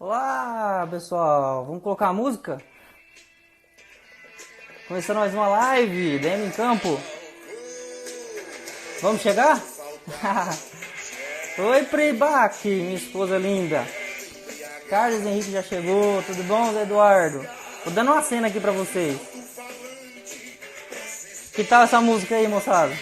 Olá, pessoal. Vamos colocar a música? Começando mais uma live, DM em Campo. Vamos chegar? Oi, Preibac, minha esposa linda. Carlos Henrique já chegou. Tudo bom, Zé Eduardo? Tô dando uma cena aqui pra vocês. Que tal essa música aí, moçada?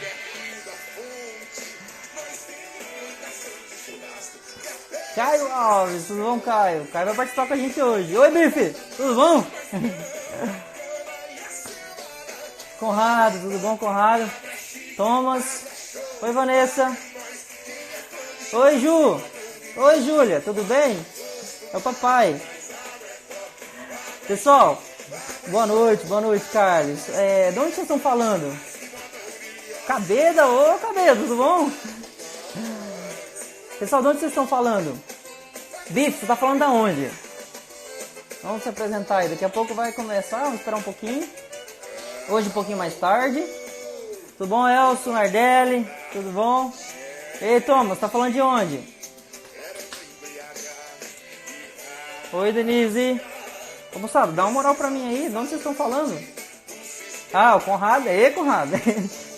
Caio Alves, tudo bom, Caio? Caio vai participar com a gente hoje. Oi, Bife, tudo bom? Conrado, tudo bom, Conrado? Thomas, oi, Vanessa. Oi, Ju. Oi, Júlia, tudo bem? É o papai. Pessoal, boa noite, Carlos. De onde vocês estão falando? Cabeda, ô Cabeda, tudo bom? Pessoal, de onde vocês estão falando? Bife, você está falando da onde? Vamos se apresentar aí, daqui a pouco vai começar, vamos esperar um pouquinho. Hoje um pouquinho mais tarde. Tudo bom, Elson, Nardelli? Tudo bom? Ei, Thomas, tá falando de onde? Oi, Denise. Ô, moçada, dá uma moral pra mim aí, de onde vocês estão falando? Ah, o Conrado, aí, Conrado.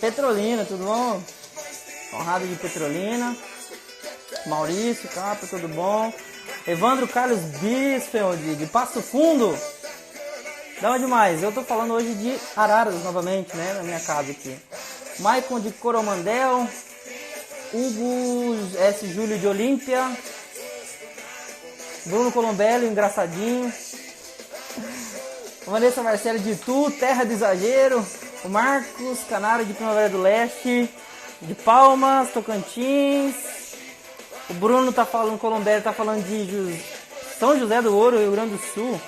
Petrolina, tudo bom? Conrado de Petrolina. Maurício, Capa, tudo bom? Evandro Carlos Bisfeld, de Passo Fundo. Da onde mais? Eu tô falando hoje de Araras novamente, né? Na minha casa aqui. Maicon de Coromandel. Hugo S. Júlio de Olímpia. Bruno Colombelli, engraçadinho. Vanessa Marcelo de Itu, Terra do Exagero. O Marcos Canário de Primavera do Leste. De Palmas, Tocantins. O Bruno tá falando, Colombelli tá falando de São José do Ouro, Rio Grande do Sul.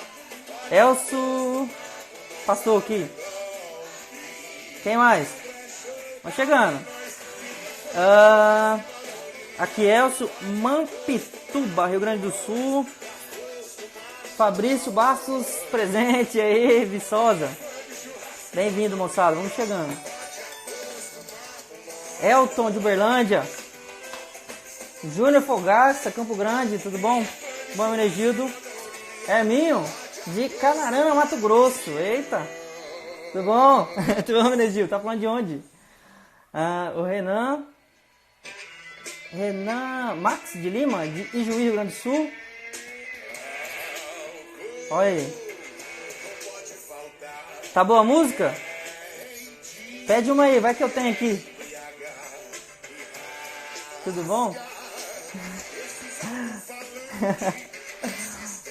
Elcio passou aqui. Quem mais? Vamos chegando. Aqui Elcio, Mampituba, Rio Grande do Sul. Fabrício Bastos, presente aí, Viçosa. Bem-vindo, moçada, vamos chegando. Elton de Uberlândia. Júnior Fogaça, Campo Grande, tudo bom? Bom, Menegildo. Herminho, de Canarana, Mato Grosso. Eita, tudo bom? Tudo bom, Menegildo? Tá falando de onde? O Renan Max de Lima, de Ijuí, Rio Grande do Sul. Olha aí. Tá boa a música? Pede uma aí, vai que eu tenho aqui. Tudo bom?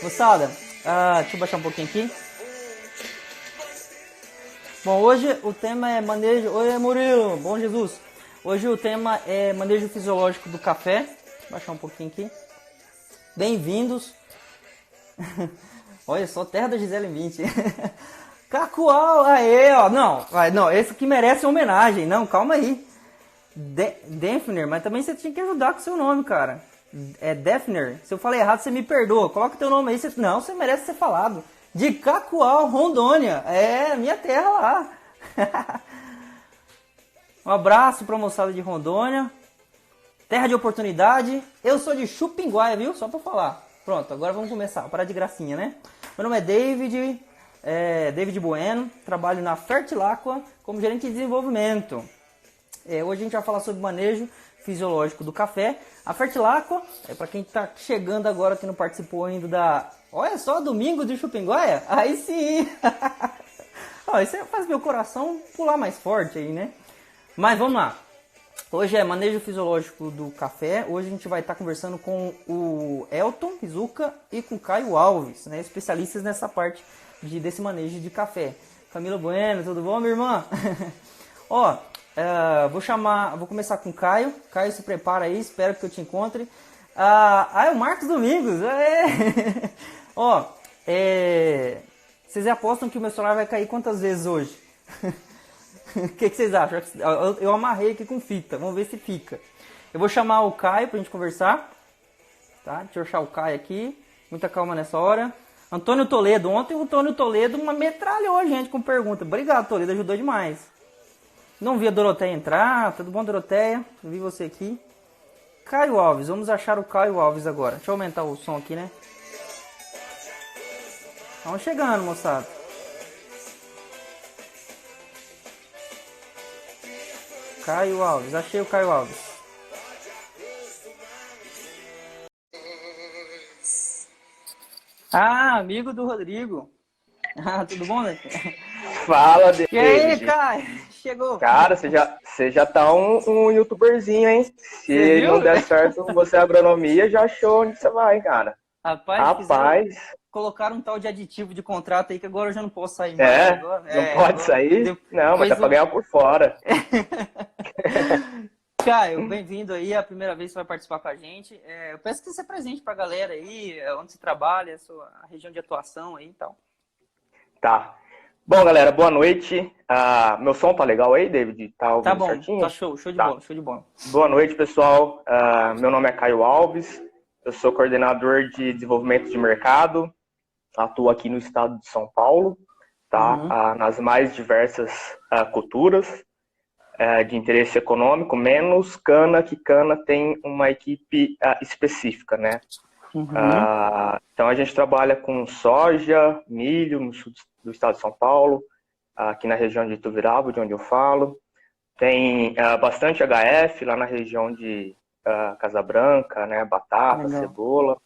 Moçada, deixa eu baixar um pouquinho aqui. Bom, hoje o tema é manejo... Oi, Murilo, bom Jesus. Hoje o tema é manejo fisiológico do café. Vou baixar um pouquinho aqui. Bem-vindos. Olha só, terra da Gisele 20. Cacoal, aê, ó. Não, esse aqui merece homenagem. Não, calma aí. Defner, mas também você tinha que ajudar com o seu nome, cara. É Defner. Se eu falei errado, você me perdoa. Coloca teu nome aí. Não, você merece ser falado. De Cacoal, Rondônia. É, minha terra lá. Um abraço pra moçada de Rondônia. Terra de oportunidade. Eu sou de Chupinguaia, viu? Só pra falar. Pronto, agora vamos começar. Parar de gracinha, né? Meu nome é David Bueno. Trabalho na Fertilaqua como gerente de desenvolvimento. Hoje a gente vai falar sobre manejo fisiológico do café. A Fertilaqua, para quem está chegando agora que não participou ainda da... Olha só, domingo de Chupinguaia? Aí sim! Isso faz meu coração pular mais forte aí, né? Mas vamos lá. Hoje é manejo fisiológico do café. Hoje a gente vai estar conversando com o Elton Rizuka e com o Caio Alves, né? Especialistas nessa parte desse manejo de café. Camila Bueno, tudo bom, minha irmã? Vou começar com o Caio. Caio, se prepara aí, espero que eu te encontre. É o Marcos Domingos. Vocês apostam que o meu celular vai cair quantas vezes hoje? O que vocês acham? Eu amarrei aqui com fita, vamos ver se fica. Eu vou chamar o Caio pra gente conversar. Tá? Deixa eu achar o Caio aqui. Muita calma nessa hora. Antônio Toledo. Ontem o Antônio Toledo metralhou a gente com pergunta. Obrigado, Toledo, ajudou demais. Não vi a Doroteia entrar. Tudo bom, Doroteia? Eu vi você aqui. Caio Alves. Vamos achar o Caio Alves agora. Deixa eu aumentar o som aqui, né? Vamos chegando, moçada. Caio Alves, achei o Caio Alves. Ah, amigo do Rodrigo. Ah, tudo bom, né? Fala, E aí, David. Caio? Chegou. Cara, você já tá um youtuberzinho, hein? Você Se viu? não der certo você agronomia, já achou onde você vai, cara. Rapaz, fizeram. Rapaz, Colocaram um tal de aditivo de contrato aí que agora eu já não posso sair mais. Agora, não pode sair? Não, mas tá depois pra eu. ganhar por fora. Caio, bem-vindo aí. É a primeira vez que você vai participar com a gente. Eu peço que você seja presente pra galera aí, onde você trabalha, a região de atuação aí e tal. Tá. Bom, galera, boa noite. Meu som tá legal aí, David? Tá Tá ouvindo bom, tá certinho? show, show de Tá. bola, show de bola. Boa noite, pessoal. Meu nome é Caio Alves. Eu sou coordenador de desenvolvimento de mercado. Atuo aqui no estado de São Paulo, tá? Uhum. Nas mais diversas culturas de interesse econômico, menos cana, que cana tem uma equipe específica, né? Uhum. Então a gente trabalha com soja, milho no sul do estado de São Paulo, aqui na região de Ituverava, de onde eu falo. Tem bastante HF lá na região de Casa Branca, né? Batata, Legal. cebola.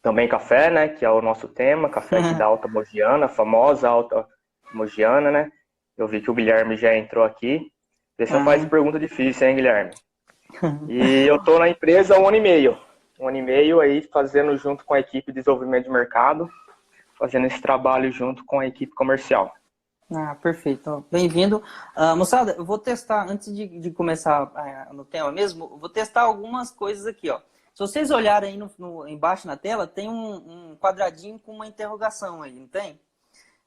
Também café, né, que é o nosso tema, café aqui da Alta Mogiana, a famosa Alta Mogiana, né? Eu vi que o Guilherme já entrou aqui. Vê se eu faço Ah. pergunta difícil, hein, Guilherme? E eu tô na empresa há 1 ano e meio. 1 ano e meio aí fazendo junto com a equipe de desenvolvimento de mercado, fazendo esse trabalho junto com a equipe comercial. Ah, perfeito. Bem-vindo. Moçada, eu vou testar, antes de começar no tema mesmo, eu vou testar algumas coisas aqui, ó. Se vocês olharem aí embaixo na tela, tem um quadradinho com uma interrogação aí, não tem?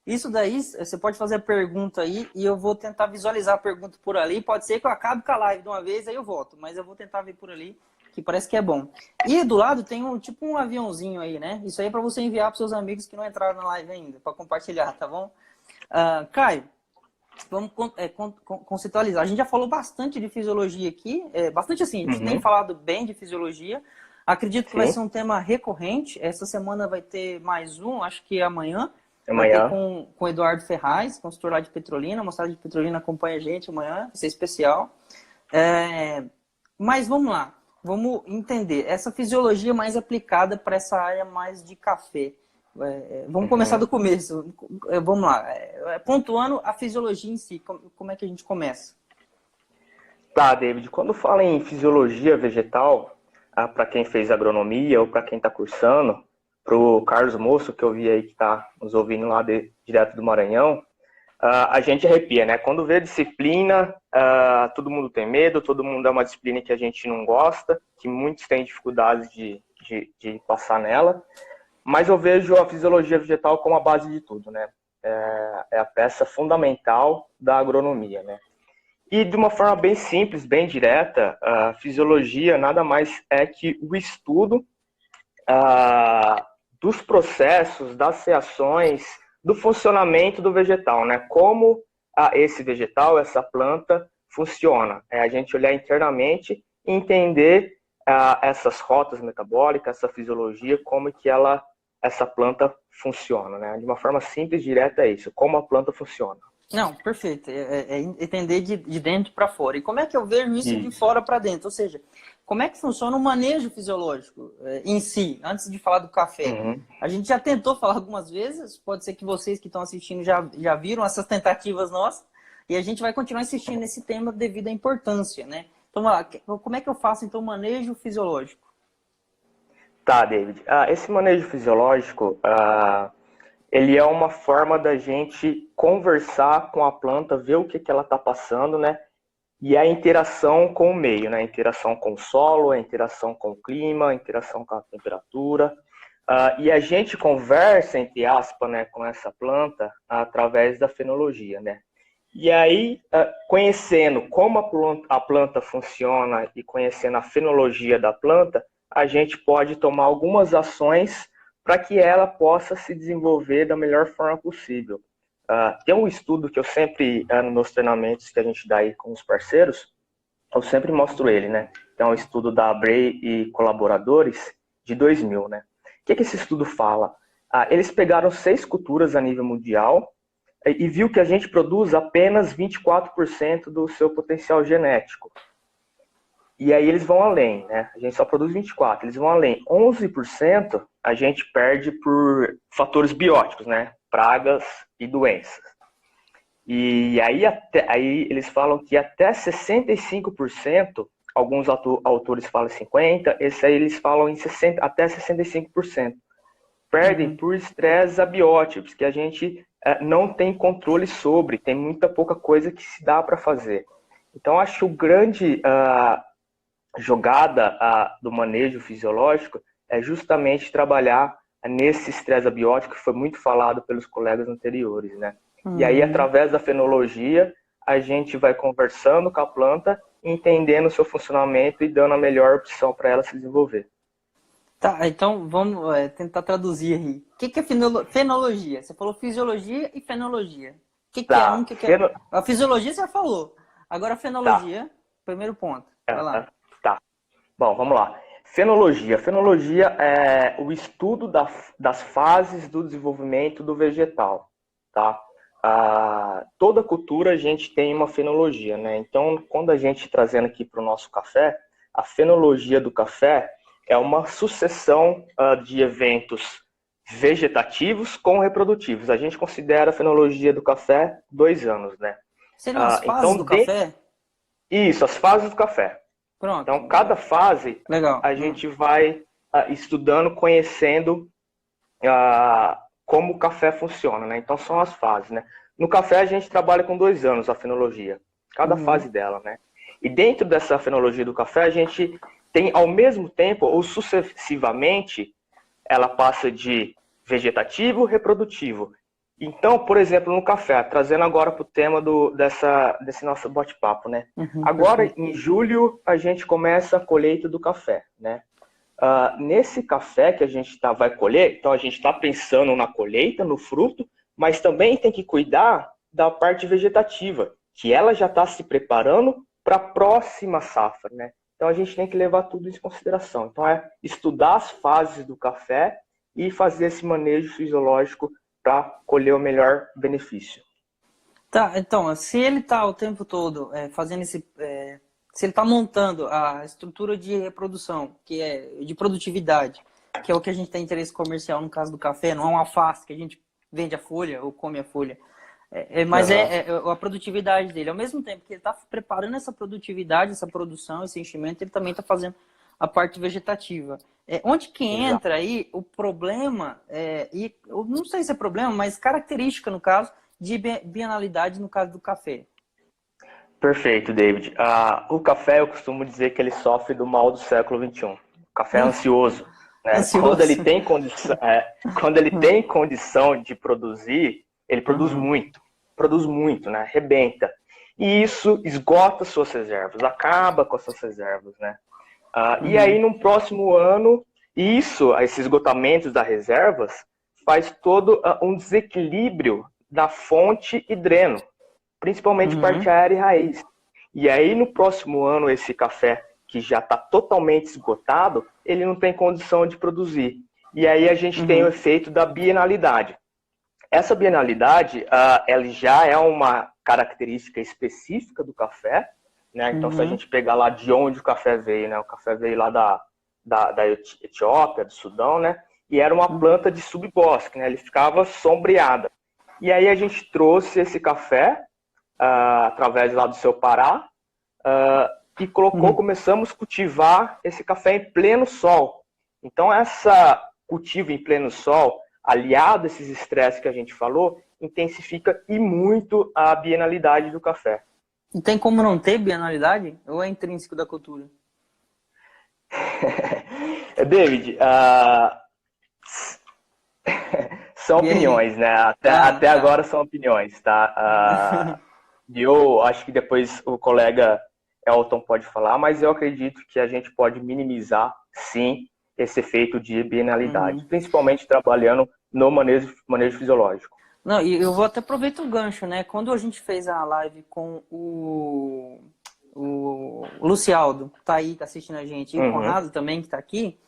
Isso daí, você pode fazer a pergunta aí e eu vou tentar visualizar a pergunta por ali. Pode ser que eu acabe com a live de uma vez, aí eu volto, mas eu vou tentar ver por ali, que parece que é bom. E do lado tem tipo um aviãozinho aí, né? Isso aí é para você enviar para seus amigos que não entraram na live ainda, para compartilhar, tá bom? Caio, vamos conceitualizar. A gente já falou bastante de fisiologia aqui, bastante assim, a gente tem Uhum. falado bem de fisiologia. Acredito que vai ser Sim, um tema recorrente. Essa semana vai ter mais um, acho que amanhã. Vai ter amanhã. com o Eduardo Ferraz, consultor lá de Petrolina. A moçada de Petrolina acompanha a gente amanhã, vai ser especial. Mas vamos lá, vamos entender. Essa fisiologia mais aplicada para essa área mais de café. Vamos começar do Uhum. começo. Vamos lá. Pontuando a fisiologia em si, como é que a gente começa? Tá, David, quando fala em fisiologia vegetal, para quem fez agronomia ou para quem está cursando, para o Carlos Moço, que eu vi aí que está nos ouvindo lá direto do Maranhão, a gente arrepia, né? Quando vê a disciplina, todo mundo tem medo, todo mundo é uma disciplina que a gente não gosta, que muitos têm dificuldades de passar nela, mas eu vejo a fisiologia vegetal como a base de tudo, né? É a peça fundamental da agronomia, né? E de uma forma bem simples, bem direta, a fisiologia nada mais é que o estudo dos processos, das reações, do funcionamento do vegetal, né? Como esse vegetal, essa planta funciona. É a gente olhar internamente e entender essas rotas metabólicas, essa fisiologia, como que essa planta funciona, né? De uma forma simples, direta é isso, como a planta funciona. Não, perfeito. É entender de dentro para fora. E como é que eu vejo isso de Isso. fora para dentro? Ou seja, como é que funciona o manejo fisiológico em si, antes de falar do café? Uhum. A gente já tentou falar algumas vezes, pode ser que vocês que estão assistindo já viram essas tentativas nossas, e a gente vai continuar insistindo nesse tema devido à importância, né? Então, vamos lá, como é que eu faço, então, o manejo fisiológico? Tá, David. Esse manejo fisiológico, ele é uma forma da gente conversar com a planta, ver o que ela está passando, né? E a interação com o meio, né? A interação com o solo, a interação com o clima, a interação com a temperatura. E a gente conversa, entre aspas, né, com essa planta através da fenologia, né? E aí, conhecendo como a planta funciona e conhecendo a fenologia da planta, a gente pode tomar algumas ações para que ela possa se desenvolver da melhor forma possível. Tem um estudo que eu sempre, nos meus treinamentos que a gente dá aí com os parceiros, eu sempre mostro ele, né? É um estudo da Bray e colaboradores de 2000, né? O que esse estudo fala? Eles pegaram 6 culturas a nível mundial e viu que a gente produz apenas 24% do seu potencial genético. E aí eles vão além, né? A gente só produz 24%, eles vão além. 11% a gente perde por fatores bióticos, né? Pragas e doenças. E aí eles falam que até 65%, alguns autores falam 50%, esse aí eles falam em 60, até 65%. Perdem por estresse abióticos, que a gente não tem controle sobre, tem muita pouca coisa que se dá para fazer. Então, acho que o grande jogada do manejo fisiológico é justamente trabalhar nesse estresse abiótico que foi muito falado pelos colegas anteriores, né? E aí, através da fenologia, a gente vai conversando com a planta, entendendo o seu funcionamento e dando a melhor opção para ela se desenvolver. Tá, então vamos tentar traduzir aí. O que é fenologia? Você falou fisiologia e fenologia. O que é um, o que é... A fisiologia você já falou. Agora a fenologia, primeiro ponto. Vai lá. Tá. Bom, vamos lá. Fenologia. Fenologia é o estudo das fases do desenvolvimento do vegetal, tá? Toda cultura a gente tem uma fenologia, né? Então, quando a gente trazendo aqui para o nosso café, a fenologia do café é uma sucessão de eventos vegetativos com reprodutivos. A gente considera a fenologia do café 2 anos, né? Seriam as fases do café? Isso, as fases do café. Pronto. Então, cada fase a gente vai estudando, conhecendo como o café funciona, né? Então, são as fases, né? No café, a gente trabalha com 2 anos a fenologia, cada fase dela, né? E dentro dessa fenologia do café, a gente tem, ao mesmo tempo, ou sucessivamente, ela passa de vegetativo reprodutivo. Então, por exemplo, no café, trazendo agora para o tema desse nosso bate-papo, né? Agora, em julho, a gente começa a colheita do café, né? Nesse café que a gente vai colher, então a gente está pensando na colheita, no fruto, mas também tem que cuidar da parte vegetativa, que ela já está se preparando para a próxima safra, né? Então a gente tem que levar tudo isso em consideração. Então é estudar as fases do café e fazer esse manejo fisiológico para colher o melhor benefício. Tá, então, se ele está o tempo todo fazendo esse... se ele está montando a estrutura de reprodução, que é de produtividade, que é o que a gente tem interesse comercial no caso do café, não é uma alface que a gente vende a folha ou come a folha, mas a produtividade dele. Ao mesmo tempo que ele está preparando essa produtividade, essa produção, esse enchimento, ele também está fazendo a parte vegetativa. Onde que entra aí o problema, e eu não sei se é problema, mas característica, no caso, de bienalidade no caso do café? Perfeito, David. O café, eu costumo dizer que ele sofre do mal do século XXI. O café é ansioso. Né? Ansioso. Quando ele tem condição de produzir, ele produz muito, né? Arrebenta. E isso esgota suas reservas, acaba com as suas reservas, né? E aí, no próximo ano, esses esgotamentos das reservas, faz todo um desequilíbrio da fonte e dreno, principalmente parte aérea e raiz. E aí, no próximo ano, esse café que já está totalmente esgotado, ele não tem condição de produzir. E aí a gente tem o efeito da bienalidade. Essa bienalidade, ela já é uma característica específica do café, né? Então, se a gente pegar lá de onde o café veio, né? O café veio lá da Etiópia, do Sudão, né? E era uma planta de subbosque, né? Ele ficava sombreada. E aí a gente trouxe esse café, através lá do seu Pará, e começamos a cultivar esse café em pleno sol. Então, essa cultivo em pleno sol, aliado a esses estresses que a gente falou, intensifica e muito a bienalidade do café. E tem como não ter bienalidade? Ou é intrínseco da cultura? David, são opiniões, né? Até agora são opiniões, tá? E eu acho que depois o colega Elton pode falar, mas eu acredito que a gente pode minimizar, sim, esse efeito de bienalidade, principalmente trabalhando no manejo fisiológico. Não, e eu vou até aproveitar o gancho, né? Quando a gente fez a live com o Lucialdo, tá aí, tá assistindo a gente, e o Conrado também, que tá aqui,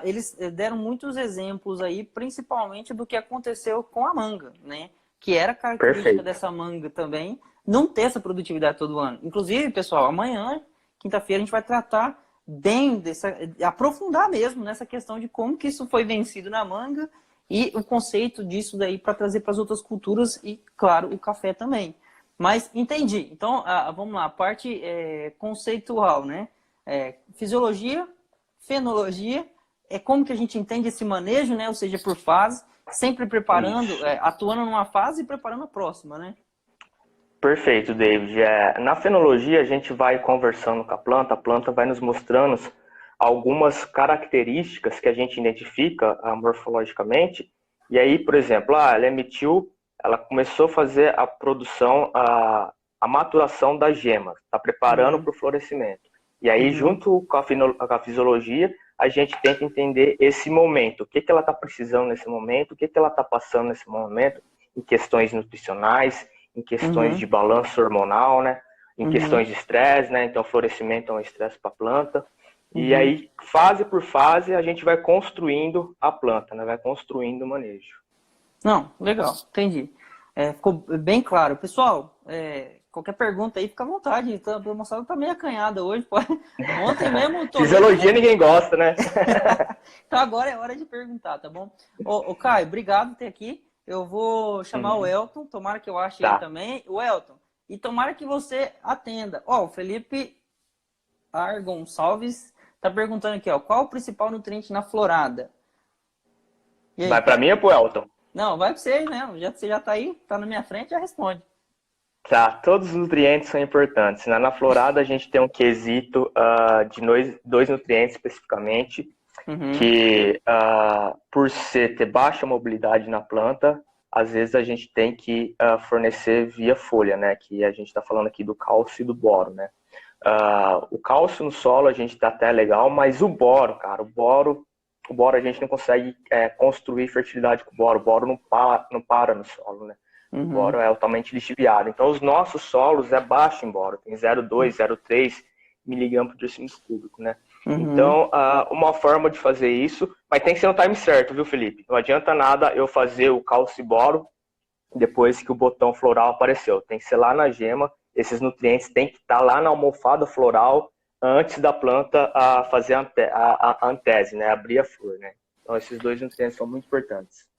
eles deram muitos exemplos aí, principalmente do que aconteceu com a manga, né? Que era característica Perfeito. dessa manga também, não ter essa produtividade todo ano. Inclusive, pessoal, amanhã, quinta-feira, a gente vai tratar bem aprofundar mesmo nessa questão de como que isso foi vencido na manga e o conceito disso daí para trazer para as outras culturas e, claro, o café também. Mas entendi. Então, vamos lá, a parte conceitual, né? Fisiologia, fenologia, como que a gente entende esse manejo, né? Ou seja, por fase, sempre preparando, Isso. atuando numa fase e preparando a próxima, né? Perfeito, David. Na fenologia, a gente vai conversando com a planta vai nos mostrando algumas características que a gente identifica morfologicamente. E aí, por exemplo, ela emitiu, ela começou a fazer a produção, a maturação da gema, está preparando para o florescimento. E aí, junto com a fisiologia, a gente tenta entender esse momento, o que ela está precisando nesse momento, o que ela está passando nesse momento, em questões nutricionais, em questões de balanço hormonal, né? Em questões de estresse, né? Então, florescimento é um estresse para a planta. E aí, fase por fase, a gente vai construindo a planta, né? Vai construindo o manejo. Não, legal, entendi. Ficou bem claro. Pessoal, qualquer pergunta aí, fica à vontade. A moçada tá meio acanhada hoje. Ontem mesmo... Fisiologia ninguém gosta, né? Então agora é hora de perguntar, tá bom? Ô Caio, obrigado por ter aqui. Eu vou chamar o Elton, tomara que eu ache ele também. O Elton, e tomara que você atenda. O Felipe Gonçalves tá perguntando aqui, qual o principal nutriente na florada? E aí, vai para mim ou pro Elton? Não, vai para você, né? Você já tá aí, tá na minha frente, já responde. Tá, todos os nutrientes são importantes. Na florada a gente tem um quesito de dois nutrientes especificamente, que por ter baixa mobilidade na planta, às vezes a gente tem que fornecer via folha, né? Que a gente está falando aqui do cálcio e do boro, né? O cálcio no solo a gente tá até legal, mas o boro, cara, o boro a gente não consegue construir fertilidade com o boro não para no solo, né? O boro é altamente lixiviado. Então, os nossos solos é baixo em boro, tem 0,2, 0,3 miligramas por decímetro cúbico, né? Então, uma forma de fazer isso, mas tem que ser no time certo, viu, Felipe? Não adianta nada eu fazer o cálcio e boro depois que o botão floral apareceu. Tem que ser lá na gema, esses nutrientes têm que estar lá na almofada floral antes da planta fazer a antese, né? Abrir a flor, né? Então, esses dois nutrientes são muito importantes.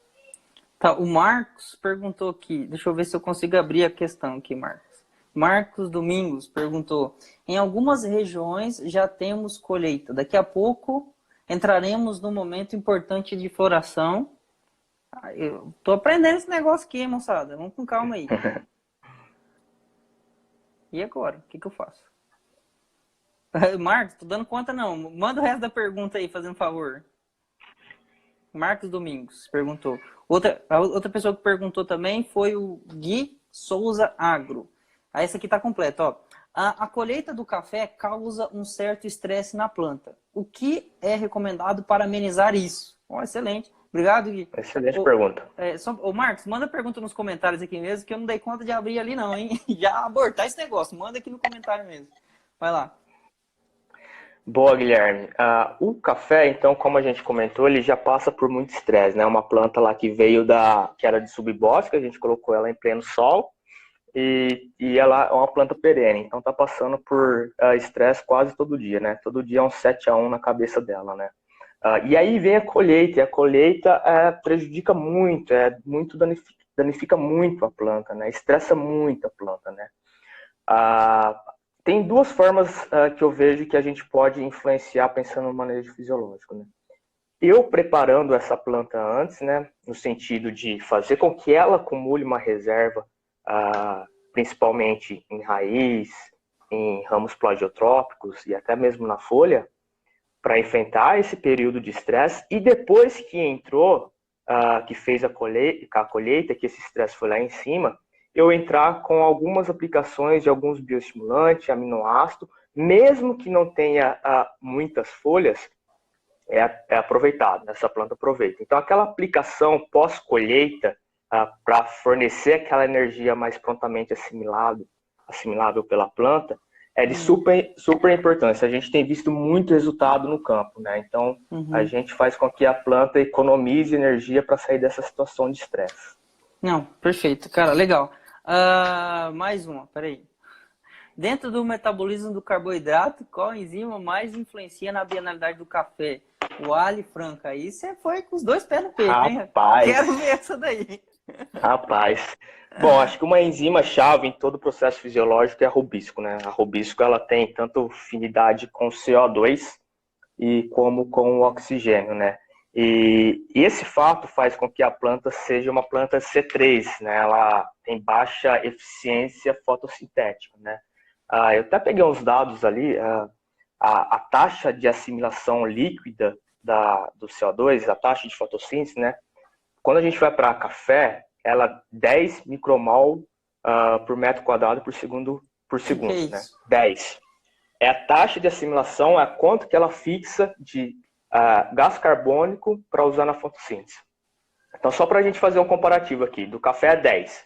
Tá, o Marcos perguntou aqui, deixa eu ver se eu consigo abrir a questão aqui, Marcos. Marcos Domingos perguntou, em algumas regiões já temos colheita, daqui a pouco entraremos no momento importante de floração. Eu tô aprendendo esse negócio aqui, moçada, vamos com calma aí. E agora, o que eu faço? Marcos, tô dando conta não, manda o resto da pergunta aí, fazendo favor. Marcos Domingos perguntou. Outra pessoa que perguntou também foi o Gui Souza Agro. Essa aqui está completa. Ó. A colheita do café causa um certo estresse na planta. O que é recomendado para amenizar isso? Excelente. Obrigado, Gui. Excelente pergunta. Marcos, manda pergunta nos comentários aqui mesmo, que eu não dei conta de abrir ali não, hein? Já abortar esse negócio. Manda aqui no comentário mesmo. Vai lá. Boa, Guilherme. O café, então, como a gente comentou, ele já passa por muito estresse, né? Uma planta lá que veio que era de subbosque, a gente colocou ela em pleno sol e ela é uma planta perene, então tá passando por estresse quase todo dia, né? Todo dia é um 7-1 na cabeça dela, né? E aí vem a colheita, e a colheita prejudica muito, danifica muito a planta, né? Estressa muito a planta, né? Tem duas formas que eu vejo que a gente pode influenciar pensando no manejo fisiológico, né? Eu preparando essa planta antes, né, no sentido de fazer com que ela acumule uma reserva, principalmente em raiz, em ramos plagiotrópicos e até mesmo na folha, para enfrentar esse período de estresse. E depois que entrou, que fez a colheita, que esse estresse foi lá em cima, eu entrar com algumas aplicações de alguns bioestimulantes, aminoácido, mesmo que não tenha muitas folhas, é aproveitado, essa planta aproveita. Então, aquela aplicação pós-colheita, para fornecer aquela energia mais prontamente assimilável pela planta, é de super importância. A gente tem visto muito resultado no campo, né? Então, a gente faz com que a planta economize energia para sair dessa situação de estresse. Não, perfeito, cara, legal. Mais uma, peraí. Dentro do metabolismo do carboidrato, qual enzima mais influencia na bienalidade do café? O alho e franca. Aí você foi com os dois pés no peito, hein? Quero ver essa daí. Rapaz. Bom, acho que uma enzima-chave em todo o processo fisiológico é a rubisco, né? A rubisco, ela tem tanto afinidade com o CO2 e como com o oxigênio, né? E esse fato faz com que a planta seja uma planta C3, né? Ela tem baixa eficiência fotossintética, né? Eu até peguei uns dados ali, a taxa de assimilação líquida do CO2, a taxa de fotossíntese, né? Quando a gente vai para café, ela 10 micromol por metro quadrado por segundo, né? 10. É a taxa de assimilação, é quanto que ela fixa de gás carbônico para usar na fotossíntese. Então, só para a gente fazer um comparativo aqui, do café é 10.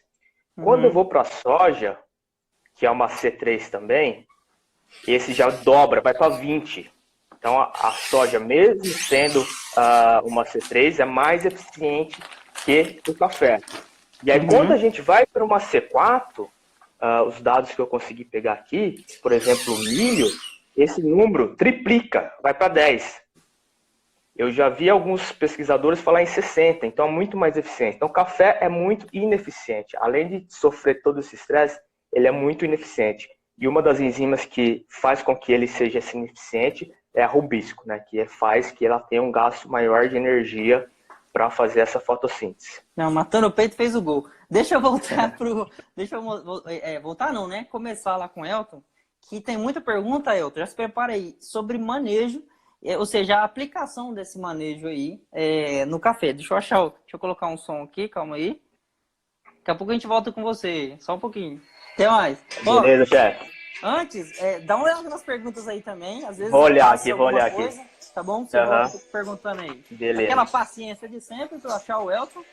Quando eu vou para a soja, que é uma C3 também, esse já dobra, vai para 20. Então, a soja, mesmo sendo uma C3, é mais eficiente que o café. E aí, quando a gente vai para uma C4, os dados que eu consegui pegar aqui, por exemplo, o milho, esse número triplica, vai para 10. Eu já vi alguns pesquisadores falar em 60, então é muito mais eficiente. Então, o café é muito ineficiente. Além de sofrer todo esse estresse, ele é muito ineficiente. E uma das enzimas que faz com que ele seja assim, ineficiente é a rubisco, né? Que faz que ela tenha um gasto maior de energia para fazer essa fotossíntese. Não, matando o peito fez o gol. Deixa eu voltar pro... Deixa eu voltar não, né? Começar lá com o Elton, que tem muita pergunta, Elton. Já se prepara aí, sobre manejo, ou seja, a aplicação desse manejo aí no café. Deixa eu colocar um som aqui, calma aí. Daqui a pouco a gente volta com você. Só um pouquinho. Até mais. Beleza, chefe. Antes, dá uma olhada nas perguntas aí também. Às vezes vou olhar coisa, aqui. Tá bom? Você vai perguntando aí. Beleza. Aquela paciência de sempre para achar o Elton.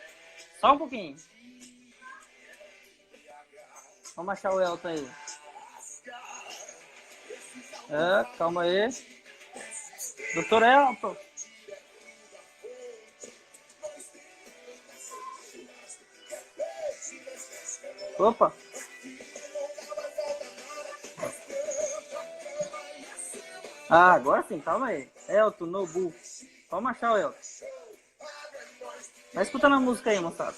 Só um pouquinho. Vamos achar o Elton aí. Calma aí. Doutor Elton. Opa. Agora sim, calma aí. Elton, Nobu. Vamos achar o Elton. Vai escutando a música aí, moçada.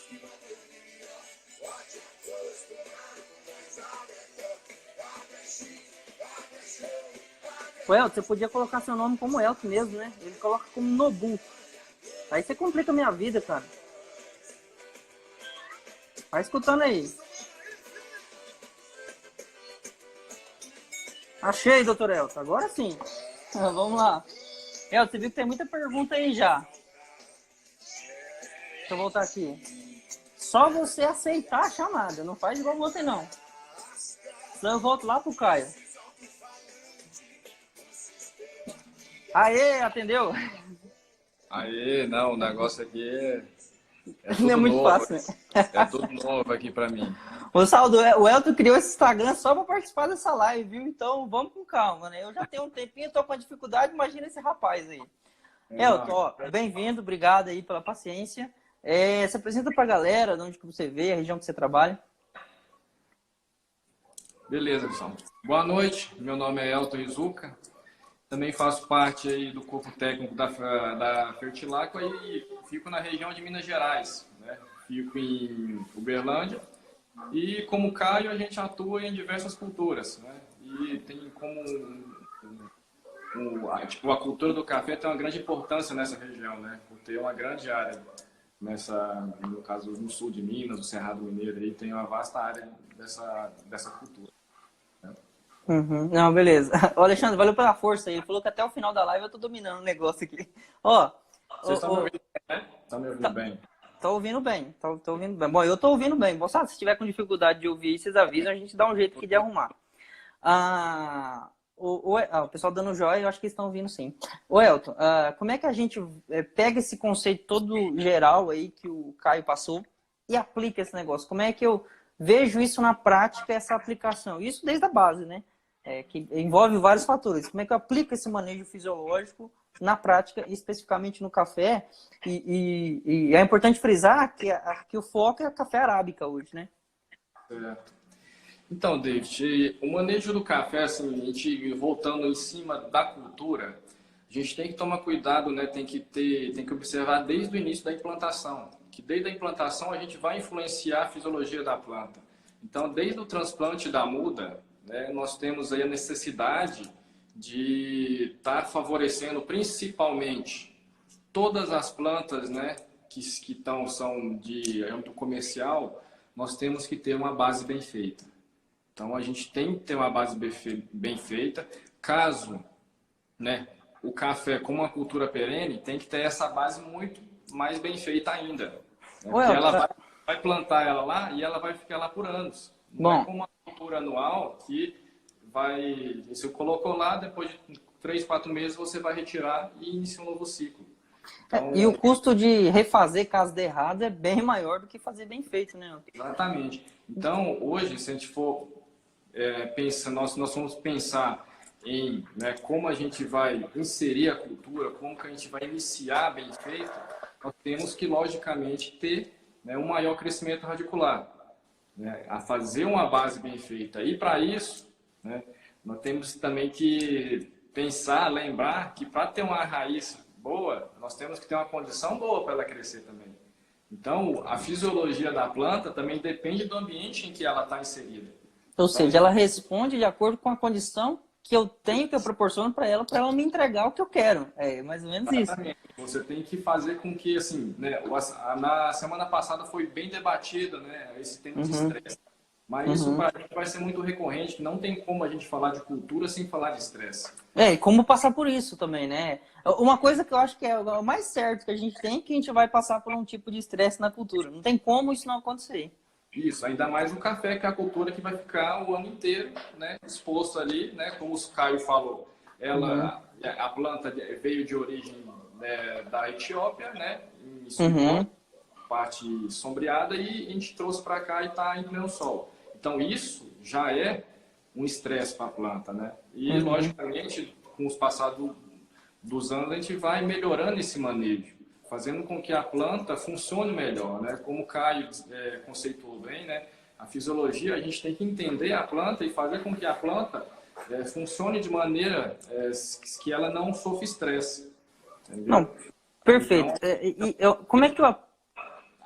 O Elton, você podia colocar seu nome como Elton mesmo, né? Ele coloca como Nobu. Aí você complica a minha vida, cara. Vai escutando aí. Achei, doutor Elton. Agora sim. Vamos lá. Elton, você viu que tem muita pergunta aí já. Deixa eu voltar aqui. Só você aceitar a chamada. Não faz igual você, não. Senão eu volto lá pro Caio. Aê, atendeu? Aê, não, o negócio aqui é Não é muito novo. fácil, né? É tudo novo aqui pra mim. O Saldo, o Elton criou esse Instagram só para participar dessa live, viu? Então vamos com calma, né? Eu já tenho um tempinho, tô com dificuldade, imagina esse rapaz aí. Elton, ó, bem-vindo, obrigado aí pela paciência. Se apresenta pra galera, de onde que você veio, a região que você trabalha. Beleza, pessoal. Boa noite, meu nome é Elton Izuka. Também faço parte aí do corpo técnico da Fertilacqua e fico na região de Minas Gerais, né? Fico em Uberlândia. E como Caio, a gente atua em diversas culturas, né? E tem como a cultura do café tem uma grande importância nessa região, né? Por ter uma grande área no caso no sul de Minas, no Cerrado Mineiro, aí tem uma vasta área dessa cultura. Né? Não, beleza. Ô, Alexandre, valeu pela força aí. Ele falou que até o final da live eu tô dominando o negócio aqui. Ó, vocês estão me ouvindo bem, né? Estão me ouvindo bem? Tô ouvindo bem, tô ouvindo bem. Bom, eu tô ouvindo bem. Moçada, se tiver com dificuldade de ouvir, vocês avisam, a gente dá um jeito aqui de arrumar. O pessoal dando joia, eu acho que eles estão ouvindo sim. Ô, Elton, como é que a gente pega esse conceito todo geral aí que o Caio passou e aplica esse negócio? Como é que eu vejo isso na prática, essa aplicação? Isso desde a base, né? que envolve vários fatores. Como é que eu aplico esse manejo fisiológico na prática, especificamente no café? E é importante frisar que o foco é a café arábica hoje, né? Certo. Então, David, o manejo do café, assim, a gente voltando em cima da cultura, a gente tem que tomar cuidado, né? Tem que observar desde o início da implantação, que desde a implantação a gente vai influenciar a fisiologia da planta. Então, desde o transplante da muda, né, nós temos aí a necessidade de estar favorecendo principalmente todas as plantas, né, são de âmbito comercial, nós temos que ter uma base bem feita. Então, a gente tem que ter uma base bem feita. Caso, né, o café, como uma cultura perene, tem que ter essa base muito mais bem feita ainda. Né? Porque ela vai plantar ela lá e ela vai ficar lá por anos. Não é como uma cultura anual que você colocou lá, depois de 3, 4 meses você vai retirar e inicia um novo ciclo. Então, e o custo de refazer caso dê errado é bem maior do que fazer bem feito, né? Exatamente. Então, hoje, se a gente for pensar, nós vamos pensar em, né, como a gente vai inserir a cultura, como que a gente vai iniciar bem feito, nós temos que, logicamente, ter, né, um maior crescimento radicular, né, a fazer uma base bem feita. E, para isso, né, nós temos também que pensar, lembrar que para ter uma raiz boa, nós temos que ter uma condição boa para ela crescer também. Então, a fisiologia da planta também depende do ambiente em que ela está inserida. Ou seja, ela responde de acordo com a condição que eu tenho, que eu proporciono para ela me entregar o que eu quero. É mais ou menos Exatamente. isso. Você tem que fazer com que, assim, né, na semana passada foi bem debatido, né, esse tema de estresse. Mas isso para a gente vai ser muito recorrente, não tem como a gente falar de cultura sem falar de estresse. E como passar por isso também, né? Uma coisa que eu acho que é o mais certo que a gente tem, que a gente vai passar por um tipo de estresse na cultura. Não tem como isso não acontecer. Isso, ainda mais o café, que é a cultura que vai ficar o ano inteiro, né, exposto ali, né, como o Caio falou. A planta veio de origem, né, da Etiópia, né, em parte sombreada, e a gente trouxe para cá e está em pleno sol. Então, isso já é um estresse para a planta, né? E, logicamente, com os passados dos anos, a gente vai melhorando esse manejo, fazendo com que a planta funcione melhor, né? Como o Caio conceituou bem, né? A fisiologia, a gente tem que entender a planta e fazer com que a planta funcione de maneira que ela não sofra estresse. Entendeu? Não, perfeito. Então, como é que eu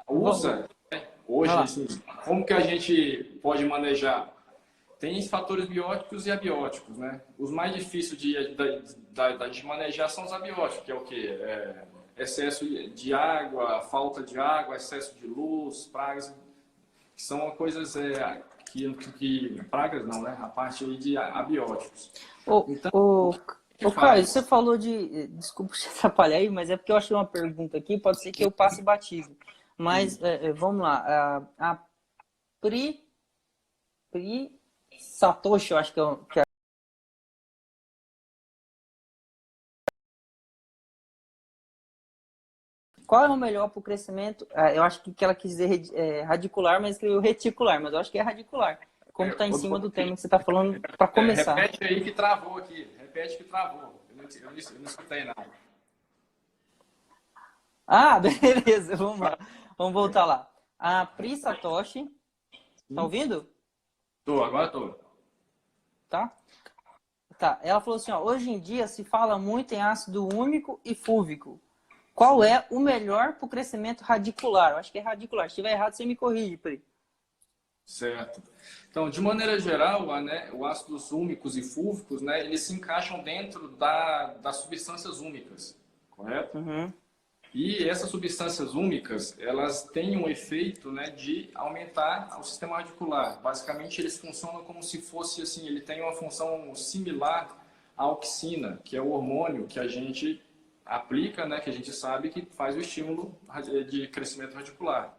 usa, né? Hoje, assim, como que a gente pode manejar? Tem fatores bióticos e abióticos, né? Os mais difíceis de manejar são os abióticos, que é o quê? Excesso de água, falta de água, excesso de luz, pragas, que são coisas que pragas não, né? A parte aí de abióticos. Caio, você falou de... Desculpa te atrapalhar aí, mas é porque eu achei uma pergunta aqui, pode ser que eu passe batido. Mas, vamos lá. A Pri Satoshi, eu acho que é. Qual é o melhor para o crescimento? Eu acho que ela quis dizer radicular, mas escreveu reticular, mas eu acho que é radicular. Como está em cima do tema que você está falando para começar. Repete aí que travou aqui. Repete que travou. Eu não escutei nada. Beleza, vamos lá. Vamos voltar lá. A Pri Satoshi, tá ouvindo? Agora tô. Tá? Ela falou assim, ó, hoje em dia se fala muito em ácido úmico e fúlvico. Qual é o melhor para o crescimento radicular? Eu acho que é radicular. Se estiver errado, você me corrige, Pri. Certo. Então, de maneira geral, né, os ácidos úmicos e fúlvicos, né, eles se encaixam dentro das substâncias úmicas, correto? E essas substâncias úmicas, elas têm um efeito, né, de aumentar o sistema radicular. Basicamente, eles funcionam como se fosse assim, ele tem uma função similar à auxina, que é o hormônio que a gente aplica, né, que a gente sabe que faz o estímulo de crescimento radicular.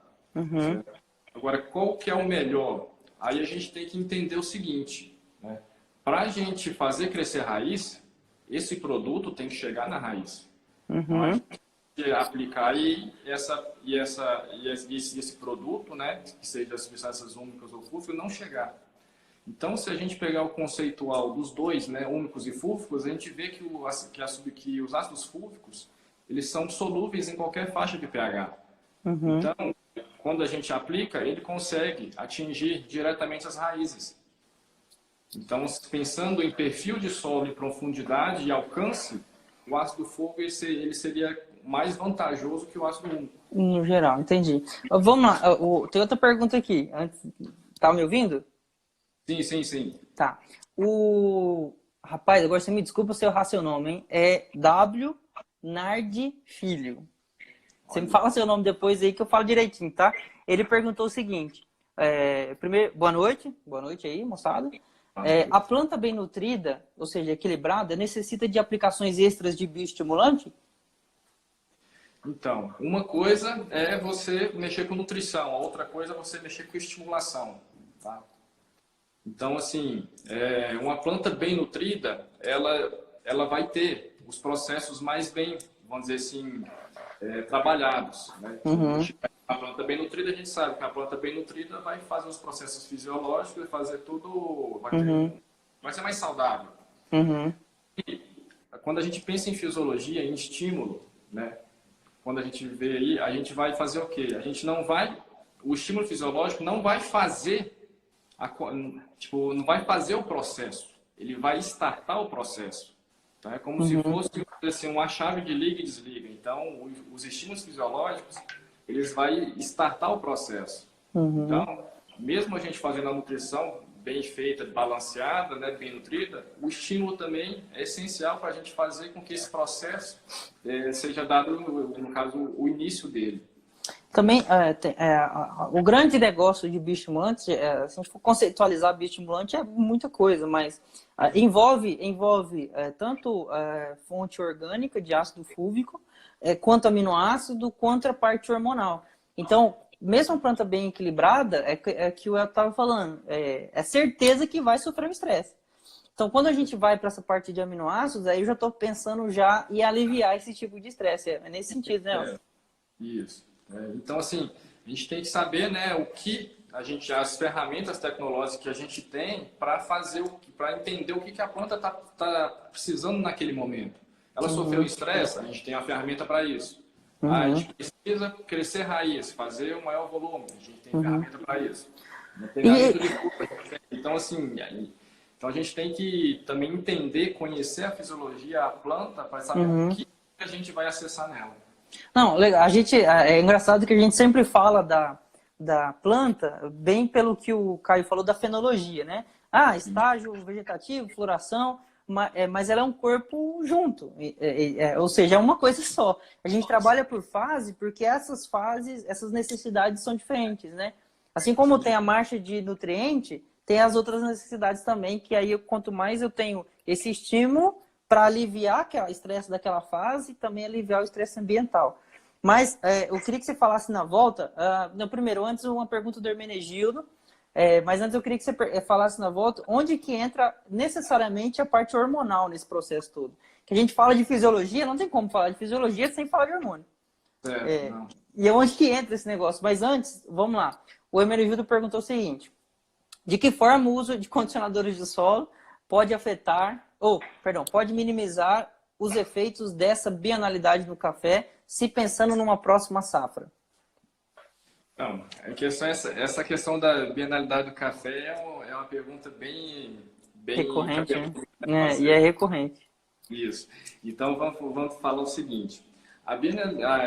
Agora, qual que é o melhor? Aí a gente tem que entender o seguinte, né? Para a gente fazer crescer raiz, esse produto tem que chegar na raiz. Então, a gente aplicar esse produto, né, que seja as substâncias úmicas ou fúlvicas, não chegar. Então, se a gente pegar o conceitual dos dois, né, úmicos e fúlvicos, a gente vê que, que os ácidos fúlvicos, eles são solúveis em qualquer faixa de pH. Então, quando a gente aplica, ele consegue atingir diretamente as raízes. Então, pensando em perfil de solo, em profundidade e alcance, o ácido fúlvico ele seria mais vantajoso que o ácido úmico. No geral, entendi. Vamos lá, tem outra pergunta aqui. Tá me ouvindo? Sim. Tá. Rapaz, agora você me desculpa se eu errar seu nome, hein? É W. Nardi Filho. Você me fala seu nome depois aí que eu falo direitinho, tá? Ele perguntou o seguinte. Primeiro, boa noite aí, moçada. A planta bem nutrida, ou seja, equilibrada, necessita de aplicações extras de bioestimulante? Então, uma coisa é você mexer com nutrição, a outra coisa é você mexer com estimulação, tá? Então, assim, uma planta bem nutrida, ela vai ter os processos mais bem, vamos dizer assim, trabalhados, né? A planta bem nutrida, a gente sabe que a planta bem nutrida vai fazer os processos fisiológicos, vai fazer tudo, vai ser mais saudável. E quando a gente pensa em fisiologia, em estímulo, né? Quando a gente vê aí, a gente vai fazer o quê? A gente não vai, o estímulo fisiológico não vai fazer, não vai fazer o processo, ele vai startar o processo. Tá? É como se fosse assim, uma chave de liga e desliga. Então, os estímulos fisiológicos, eles vão startar o processo. Então, mesmo a gente fazendo a nutrição bem feita, balanceada, né, bem nutrida, o estímulo também é essencial para a gente fazer com que esse processo seja dado, no caso, o início dele. Também, o grande negócio de bioestimulante, se a gente for conceitualizar bioestimulante, é muita coisa, mas envolve tanto fonte orgânica de ácido fúlvico, quanto aminoácido, quanto a parte hormonal. Então, mesmo a planta bem equilibrada, é que eu estava falando, é certeza que vai sofrer um estresse. Então, quando a gente vai para essa parte de aminoácidos, aí eu já estou pensando já em aliviar esse tipo de estresse. É nesse sentido, né? Isso. Então, assim, a gente tem que saber, né, as ferramentas tecnológicas que a gente tem para entender o que a planta tá precisando naquele momento. Ela sofreu estresse, a gente tem a ferramenta para isso. A gente precisa crescer raiz, fazer um maior volume, a gente tem ferramenta para isso. Então, assim, a gente tem que também entender, conhecer a fisiologia, a planta, para saber o que a gente vai acessar nela. Não, legal. É engraçado que a gente sempre fala da planta, bem pelo que o Caio falou da fenologia, né? Estágio vegetativo, floração, mas ela é um corpo junto, ou seja, é uma coisa só. A gente trabalha por fase porque essas fases, essas necessidades são diferentes, né? Assim como tem a marcha de nutriente, tem as outras necessidades também, que aí quanto mais eu tenho esse estímulo para aliviar o estresse daquela fase e também aliviar o estresse ambiental. Mas eu queria que você falasse na volta, primeiro, antes uma pergunta do Hermenegildo, mas antes eu queria que você falasse na volta onde que entra necessariamente a parte hormonal nesse processo todo. Que a gente fala de fisiologia, não tem como falar de fisiologia sem falar de hormônio. E onde que entra esse negócio? Mas antes, vamos lá. O Hermenegildo perguntou o seguinte: de que forma o uso de condicionadores de solo pode pode minimizar os efeitos dessa bienalidade no café, se pensando numa próxima safra? Então, essa questão da bienalidade do café é uma pergunta bem recorrente, né? E é recorrente. Isso. Então, vamos falar o seguinte.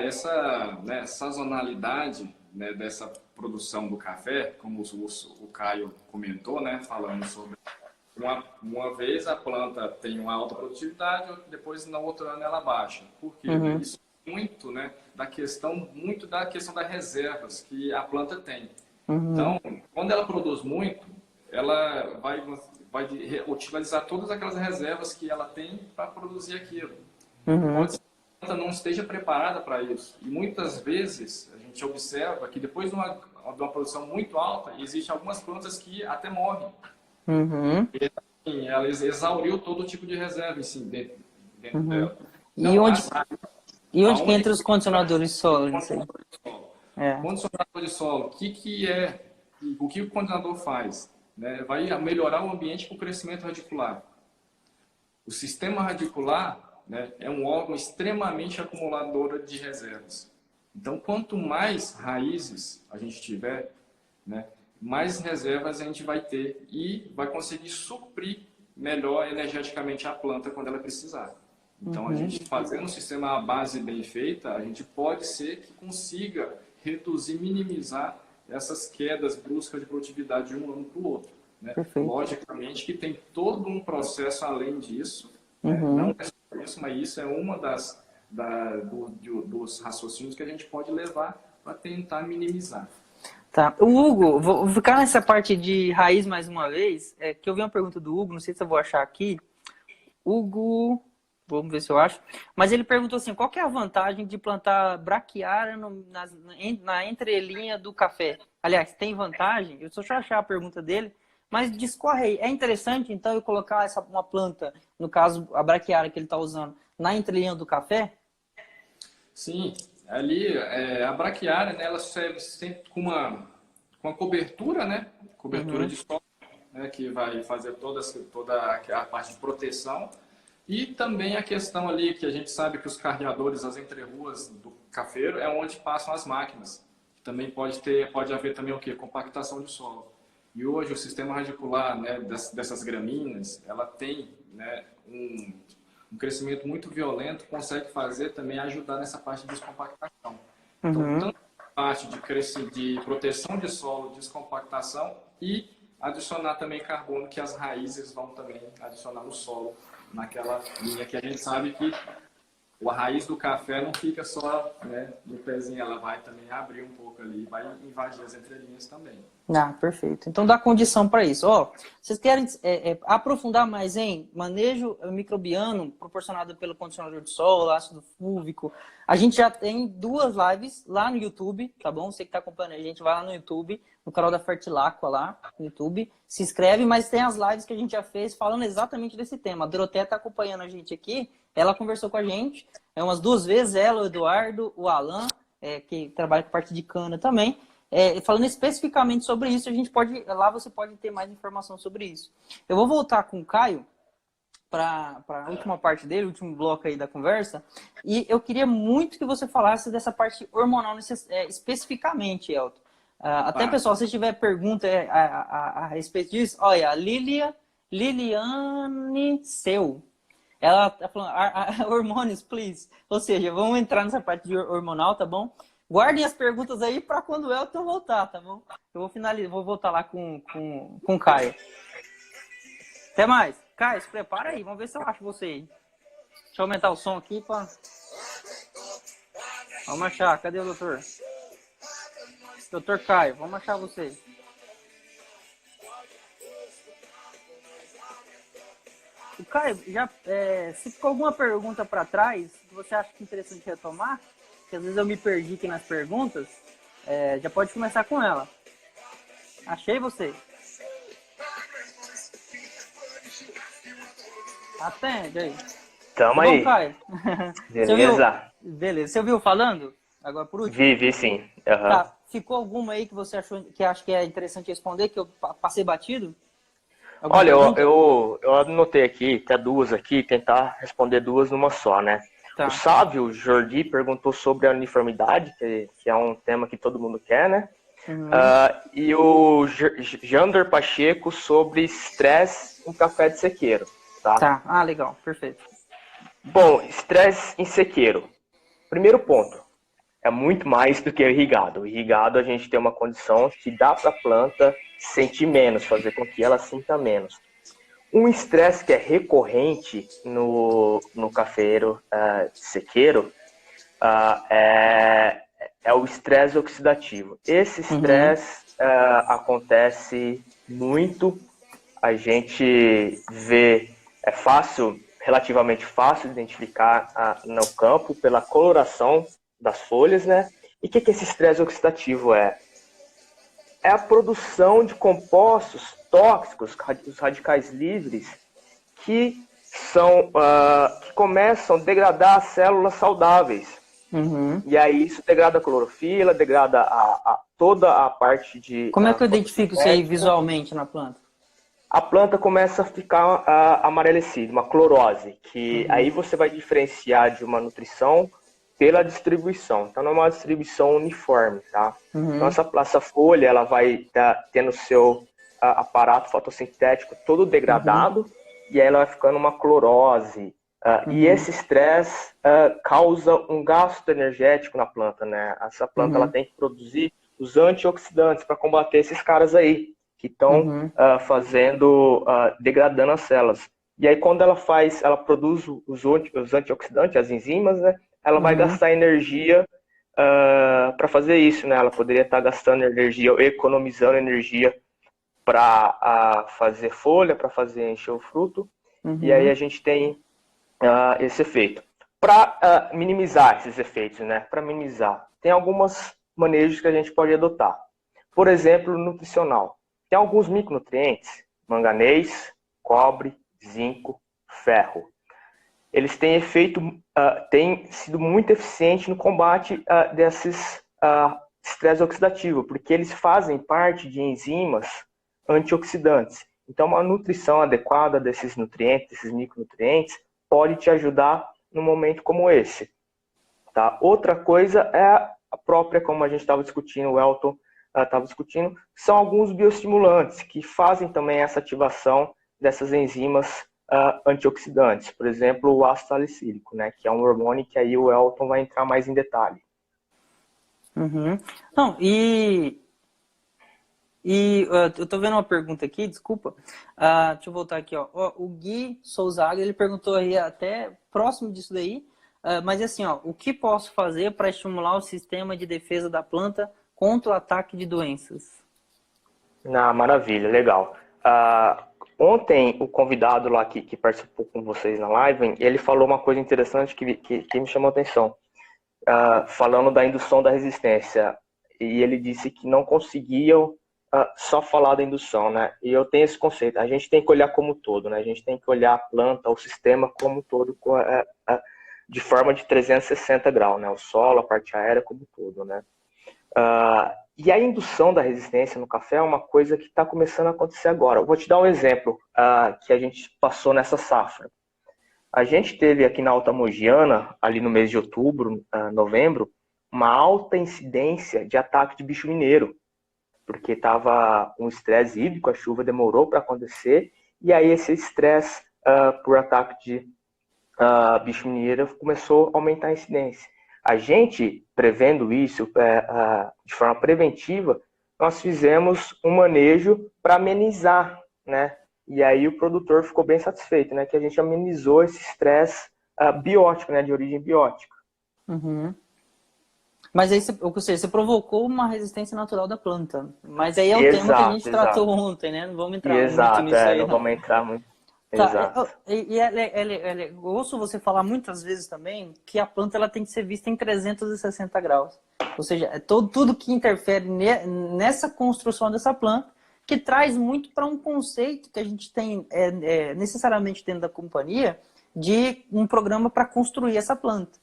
Essa sazonalidade, né, dessa produção do café, como o Caio comentou, né, falando sobre uma vez a planta tem uma alta produtividade, depois no outro ano ela baixa. Por quê? Isso muito, né, da questão das reservas que a planta tem. Então, quando ela produz muito, ela vai utilizar todas aquelas reservas que ela tem para produzir aquilo. Pode ser que a planta não esteja preparada para isso. E muitas vezes a gente observa que depois de uma produção muito alta, existem algumas plantas que até morrem. E ela exauriu todo tipo de reserva assim, dentro dela. Então, e onde que entra os condicionadores de solo? Condicionador de solo, o que o condicionador faz? né, vai melhorar o ambiente para o crescimento radicular. O sistema radicular, né, é um órgão extremamente acumulador de reservas. Então, quanto mais raízes a gente tiver, né, mais reservas a gente vai ter e vai conseguir suprir melhor energeticamente a planta quando ela precisar. Então, a gente fazendo um sistema à base bem feita, a gente pode ser que consiga reduzir, minimizar essas quedas bruscas de produtividade de um ano para o outro. Né? Logicamente que tem todo um processo além disso, né? Não é só isso, mas isso é uma dos raciocínios que a gente pode levar para tentar minimizar. Tá. O Hugo, vou ficar nessa parte de raiz mais uma vez, que eu vi uma pergunta do Hugo, não sei se eu vou achar aqui. Hugo, vamos ver se eu acho. Mas ele perguntou assim, qual que é a vantagem de plantar braquiária na entrelinha do café? Aliás, tem vantagem? Eu só deixa eu achar a pergunta dele. Mas discorre aí. É interessante, então, eu colocar uma planta, no caso, a braquiária que ele está usando, na entrelinha do café? Sim. Ali, a braquiária, né, ela serve sempre com uma cobertura, né? Cobertura de solo, né, que vai fazer toda a parte de proteção. E também a questão ali, que a gente sabe que os carreadores, as entreruas do cafeiro, é onde passam as máquinas. Também pode haver também o quê? Compactação de solo. E hoje o sistema radicular, né, dessas gramíneas, ela tem, né, um crescimento muito violento, consegue fazer também ajudar nessa parte de descompactação. Então, tanto a parte de proteção de solo, descompactação e adicionar também carbono, que as raízes vão também adicionar no solo, naquela linha que a gente sabe que a raiz do café não fica só, né, no pezinho, ela vai também abrir um pouco ali, vai invadir as entrelinhas também. Ah, perfeito. Então dá condição para isso. Vocês querem aprofundar mais em manejo microbiano proporcionado pelo condicionador de solo, ácido fúlvico? A gente já tem 2 lives lá no YouTube, tá bom? Você que está acompanhando a gente, vai lá no YouTube, no canal da Fertilaqua lá no YouTube, se inscreve, mas tem as lives que a gente já fez falando exatamente desse tema. A Doroteia está acompanhando a gente aqui, ela conversou com a gente umas 2 vezes, ela, o Eduardo, o Alan, que trabalha com parte de cana também, falando especificamente sobre isso. Lá você pode ter mais informação sobre isso. Eu vou voltar com o Caio para a última parte dele, o último bloco aí da conversa, e eu queria muito que você falasse dessa parte hormonal especificamente, Elton. Até, pessoal, se tiver pergunta a respeito disso, olha, a Liliane Seu, ela tá falando, hormônios, please. Ou seja, vamos entrar nessa parte de hormonal, tá bom? Guardem as perguntas aí para quando o Elton voltar, tá bom? Eu vou voltar lá com o Caio. Até mais. Caio, se prepara aí, vamos ver se eu acho você aí. Deixa eu aumentar o som aqui para... Vamos achar, cadê o doutor? Doutor Caio, vamos achar você. O Caio, se ficou alguma pergunta para trás que você acha que é interessante retomar, que às vezes eu me perdi aqui nas perguntas, já pode começar com ela. Achei você. Atende aí. Tamo aí. Bom, Caio. Beleza. Beleza. Você ouviu falando? Agora por último? Vi sim. Uhum. Tá. Ficou alguma aí que você achou que acha que é interessante responder, que eu passei batido? Olha, eu anotei aqui, tem 2 aqui, tentar responder 2 numa só, né? Tá. O Sávio Jordi perguntou sobre a uniformidade, que é um tema que todo mundo quer, né? E o Jander Pacheco sobre estresse em café de sequeiro. Tá. Ah, legal. Perfeito. Bom, estresse em sequeiro. Primeiro ponto. É muito mais do que o irrigado. O irrigado a gente tem uma condição que dá para a planta sentir menos, fazer com que ela sinta menos. Um estresse que é recorrente no cafeiro sequeiro é o estresse oxidativo. Esse estresse acontece muito, a gente vê, relativamente fácil de identificar no campo pela coloração das folhas, né? E o que esse estresse oxidativo é? É a produção de compostos tóxicos, os radicais livres, que começam a degradar as células saudáveis. E aí isso degrada a clorofila, degrada toda a parte de... Como é que eu identifico isso aí visualmente na planta? a planta começa a ficar amarelecida, uma clorose, que aí você vai diferenciar de uma nutrição pela distribuição. Então, não é uma distribuição uniforme, tá? Então, essa folha, ela vai tendo o seu aparato fotossintético todo degradado, e aí ela vai ficando uma clorose. E esse estresse causa um gasto energético na planta, né? Essa planta ela tem que produzir os antioxidantes para combater esses caras aí, que estão degradando as células. E aí, quando ela produz os antioxidantes, as enzimas, né? Ela vai gastar energia para fazer isso, né? Ela poderia estar gastando energia, economizando energia para fazer folha, para fazer encher o fruto. E aí a gente tem esse efeito. Para minimizar esses efeitos, né? Para minimizar, tem algumas manejos que a gente pode adotar. Por exemplo, nutricional. Tem alguns micronutrientes, manganês, cobre, zinco, ferro. Eles têm sido muito eficientes no combate desses estresse oxidativo, porque eles fazem parte de enzimas antioxidantes. Então, uma nutrição adequada desses nutrientes, desses micronutrientes, pode te ajudar num momento como esse. Tá? Outra coisa é a própria, como a gente estava discutindo, o Elton estava discutindo, são alguns bioestimulantes que fazem também essa ativação dessas enzimas antioxidantes. Por exemplo, o ácido salicílico, né, que é um hormônio que aí o Elton vai entrar mais em detalhe. Não, eu tô vendo uma pergunta aqui, desculpa. Deixa eu voltar aqui, ó. O Gui Souzaga, ele perguntou aí até próximo disso daí, mas assim, ó, o que posso fazer para estimular o sistema de defesa da planta contra o ataque de doenças? Maravilha, legal. Ontem, o convidado lá que participou com vocês na live, ele falou uma coisa interessante que me chamou a atenção. Falando da indução da resistência. E ele disse que não conseguiam só falar da indução, né? E eu tenho esse conceito. A gente tem que olhar como um todo, né? A gente tem que olhar a planta, o sistema como um todo, de forma de 360 graus, né? O solo, a parte aérea como um todo, né? E a indução da resistência no café é uma coisa que está começando a acontecer agora. Eu vou te dar um exemplo que a gente passou nessa safra. A gente teve aqui na Alta Mogiana, ali no mês de outubro, novembro, uma alta incidência de ataque de bicho mineiro, porque estava um estresse hídrico, a chuva demorou para acontecer, e aí esse estresse por ataque de bicho mineiro começou a aumentar a incidência. A gente, prevendo isso de forma preventiva, nós fizemos um manejo para amenizar, né? E aí o produtor ficou bem satisfeito, né? Que a gente amenizou esse estresse biótico, né? De origem biótica. Mas aí, ou seja, você provocou uma resistência natural da planta. Mas aí é o tema que a gente tratou ontem, né? Não vamos entrar muito nisso aí. Não vamos entrar muito. Tá, Exato. Eu ouço você falar muitas vezes também que a planta ela tem que ser vista em 360 graus. Ou seja, é tudo que interfere nessa construção dessa planta, que traz muito para um conceito que a gente tem necessariamente dentro da companhia de um programa para construir essa planta.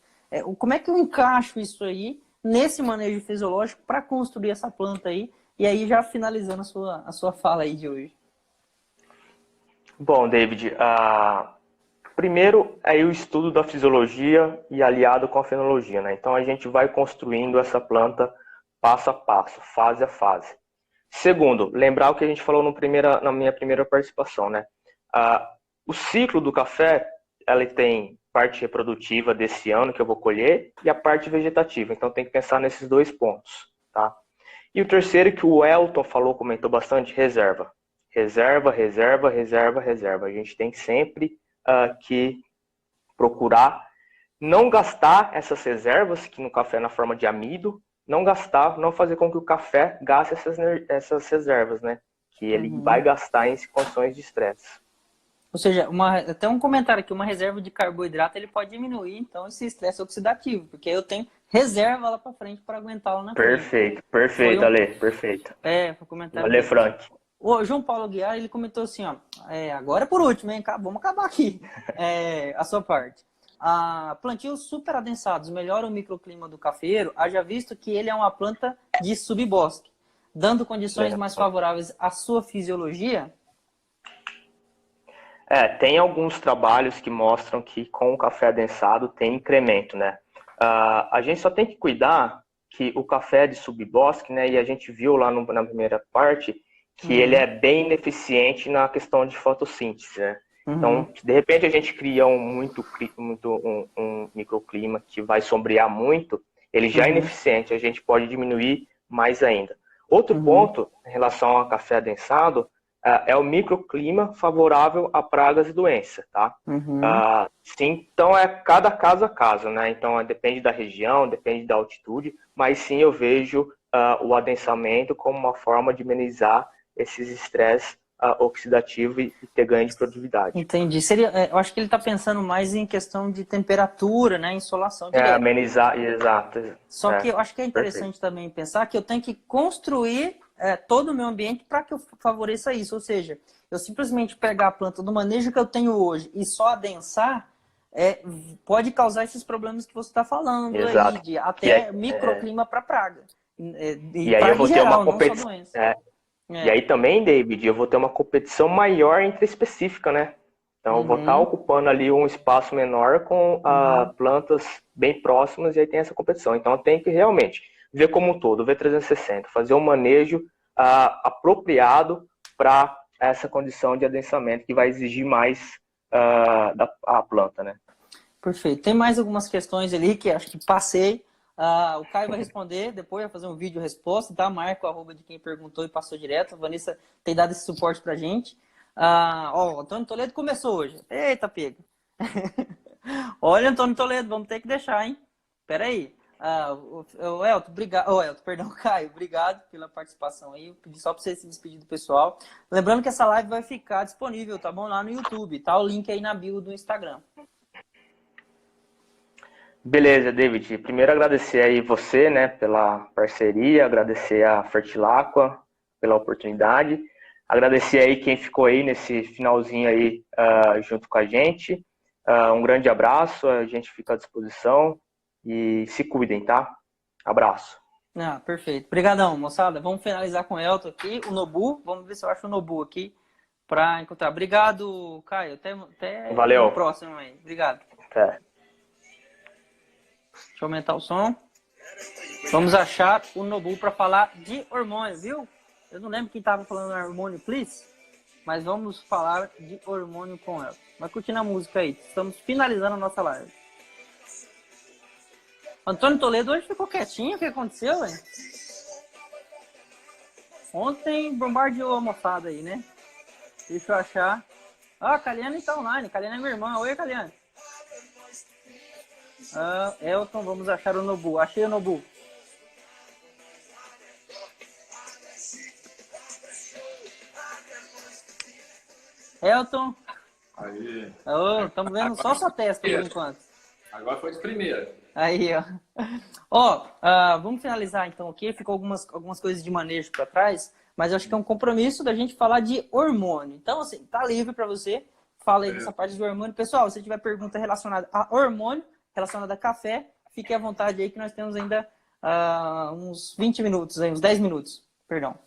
Como é que eu encaixo isso aí nesse manejo fisiológico para construir essa planta aí? E aí já finalizando a sua fala aí de hoje. Bom, David, primeiro é o estudo da fisiologia e aliado com a fenologia, né? Então a gente vai construindo essa planta passo a passo, fase a fase. Segundo, lembrar o que a gente falou na minha primeira participação, né? O ciclo do café, ela tem parte reprodutiva desse ano que eu vou colher e a parte vegetativa. Então tem que pensar nesses dois pontos, tá? E o terceiro que o Elton comentou bastante, reserva. Reserva. A gente tem sempre que procurar não gastar essas reservas, que no café é na forma de amido, não fazer com que o café gaste essas reservas, né? Que ele vai gastar em condições de estresse. Ou seja, até um comentário aqui, uma reserva de carboidrato ele pode diminuir, então, esse estresse oxidativo, porque aí eu tenho reserva lá para frente para aguentá-lo na frente. Perfeito, Ale, perfeito. Foi um comentário. Ale Frank. O João Paulo Guiar, ele comentou assim, ó, agora é por último, hein? Vamos acabar aqui a sua parte. Plantios super adensados melhoram o microclima do cafeiro, haja visto que ele é uma planta de subbosque, dando condições mais favoráveis à sua fisiologia? Tem alguns trabalhos que mostram que com o café adensado tem incremento, né? A gente só tem que cuidar que o café de subbosque, né? E a gente viu lá na primeira parte que ele é bem ineficiente na questão de fotossíntese, né? Então, de repente a gente cria um microclima que vai sombrear muito, ele já é ineficiente, a gente pode diminuir mais ainda. Outro ponto em relação ao café adensado é o microclima favorável a pragas e doenças, tá? Sim, então cada caso a caso, né? Então depende da região, depende da altitude, mas sim eu vejo o adensamento como uma forma de amenizar esses estresses oxidativos e ter ganho de produtividade. Entendi. Eu acho que ele está pensando mais em questão de temperatura, né? Insolação direta. Amenizar, exato. Só que eu acho que é interessante também pensar que eu tenho que construir todo o meu ambiente para que eu favoreça isso. Ou seja, eu simplesmente pegar a planta do manejo que eu tenho hoje e só adensar, pode causar esses problemas que você está falando aí, de até microclima para praga. E aí eu vou ter uma competição. E aí também, David, eu vou ter uma competição maior entre específica, né? Então eu vou estar ocupando ali um espaço menor com plantas bem próximas e aí tem essa competição. Então eu tenho que realmente ver como um todo, ver 360, fazer um manejo apropriado para essa condição de adensamento que vai exigir mais da planta, né? Perfeito. Tem mais algumas questões ali que acho que passei. O Caio vai responder, depois vai fazer um vídeo resposta, tá? Marca o arroba de quem perguntou e passou direto. A Vanessa tem dado esse suporte pra gente. O Antônio Toledo começou hoje. Eita, pega. Olha, Antônio Toledo, vamos ter que deixar, hein? Pera aí. O Elton, obrigado. Perdão, Caio, obrigado pela participação aí. Eu pedi só para você se despedir do pessoal. Lembrando que essa live vai ficar disponível, tá bom? Lá no YouTube, tá? O link aí na bio do Instagram. Beleza, David. Primeiro agradecer aí você, né, pela parceria, agradecer a Fertilaqua pela oportunidade, agradecer aí quem ficou aí nesse finalzinho aí junto com a gente. Um grande abraço, a gente fica à disposição e se cuidem, tá? Abraço. Perfeito. Obrigadão, moçada. Vamos finalizar com o Elton aqui, o Nobu. Vamos ver se eu acho o Nobu aqui para encontrar. Obrigado, Caio. Até Valeu. no próximo aí. Obrigado. Até. Deixa eu aumentar o som. Vamos achar o Nobu para falar de hormônio, viu? Eu não lembro quem estava falando hormônio, please. Mas vamos falar de hormônio com ela. Vai curtindo a música aí. Estamos finalizando a nossa live. Antônio Toledo hoje ficou quietinho. O que aconteceu, velho? Ontem bombardeou a moçada aí, né? Deixa eu achar. A Caliane está online. Caliane é minha irmã. Oi, Caliane. Elton, vamos achar o Nobu. Achei o Nobu. Elton. Aí. Estamos vendo só sua testa por enquanto. Agora foi de primeira. Aí, vamos finalizar então aqui. Ficou algumas coisas de manejo para trás, mas eu acho que é um compromisso da gente falar de hormônio. Então, assim, tá livre para você. Fala aí dessa parte do hormônio. Pessoal, se tiver pergunta relacionada a hormônio, relacionada a café, fique à vontade aí que nós temos ainda uns 20 minutos, uns 10 minutos, perdão.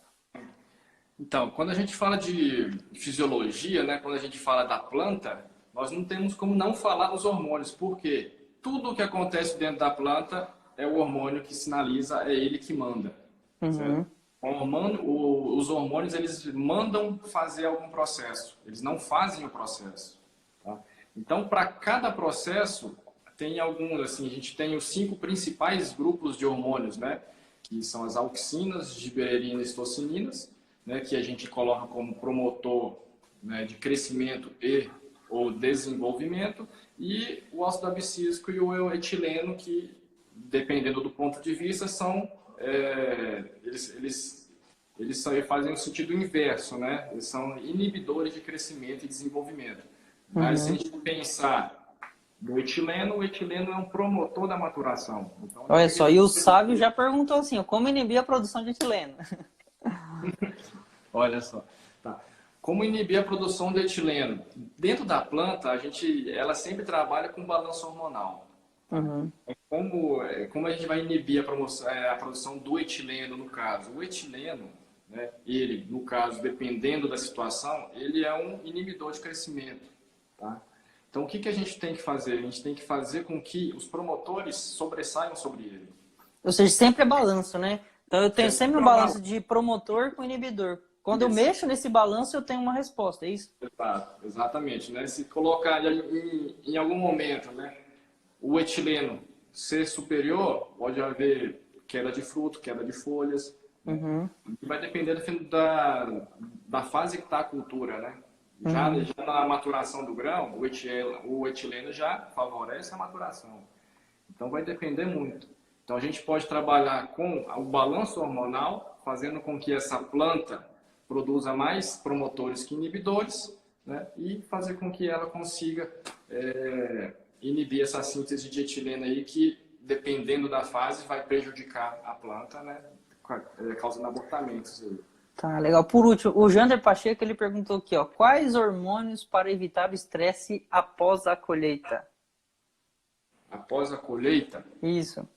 Então, quando a gente fala de fisiologia, né, quando a gente fala da planta, nós não temos como não falar dos hormônios, porque tudo o que acontece dentro da planta é o hormônio que sinaliza, é ele que manda. Certo? Os hormônios, eles mandam fazer algum processo, eles não fazem o processo. Tá? Então, para cada processo, tem alguns, assim, a gente tem os 5 principais grupos de hormônios, né? Que são as auxinas, giberelinas e tocininas, né? Que a gente coloca como promotor, né, de crescimento ou desenvolvimento, e o ácido abscísico e o etileno, que, dependendo do ponto de vista, são, eles fazem o sentido inverso, né? Eles são inibidores de crescimento e desenvolvimento. Mas se a gente pensar o etileno é um promotor da maturação. Então, olha só, e o Sávio já perguntou assim, como inibir a produção de etileno? Olha só. Tá. Como inibir a produção de etileno? Dentro da planta, ela sempre trabalha com balanço hormonal. Como a gente vai inibir a produção do etileno, no caso? O etileno, né, ele, no caso, dependendo da situação, ele é um inibidor de crescimento. tá? Então, o que a gente tem que fazer? A gente tem que fazer com que os promotores sobressaiam sobre ele. Ou seja, sempre é balanço, né? Então eu tenho sempre um balanço de promotor com inibidor. Quando eu mexo nesse balanço, eu tenho uma resposta, é isso? Exato, exatamente, né? Se colocar em algum momento, né, o etileno ser superior, pode haver queda de fruto, queda de folhas. Uhum. Vai depender da fase que está a cultura, né? Já na maturação do grão, o etileno já favorece a maturação. Então vai depender muito. Então a gente pode trabalhar com o balanço hormonal, fazendo com que essa planta produza mais promotores que inibidores, né? E fazer com que ela consiga inibir essa síntese de etileno aí que, dependendo da fase, vai prejudicar a planta, né? Causando abortamentos aí. Tá, legal. Por último, o Jander Pacheco, ele perguntou aqui, ó, quais hormônios para evitar o estresse após a colheita? Após a colheita? Isso.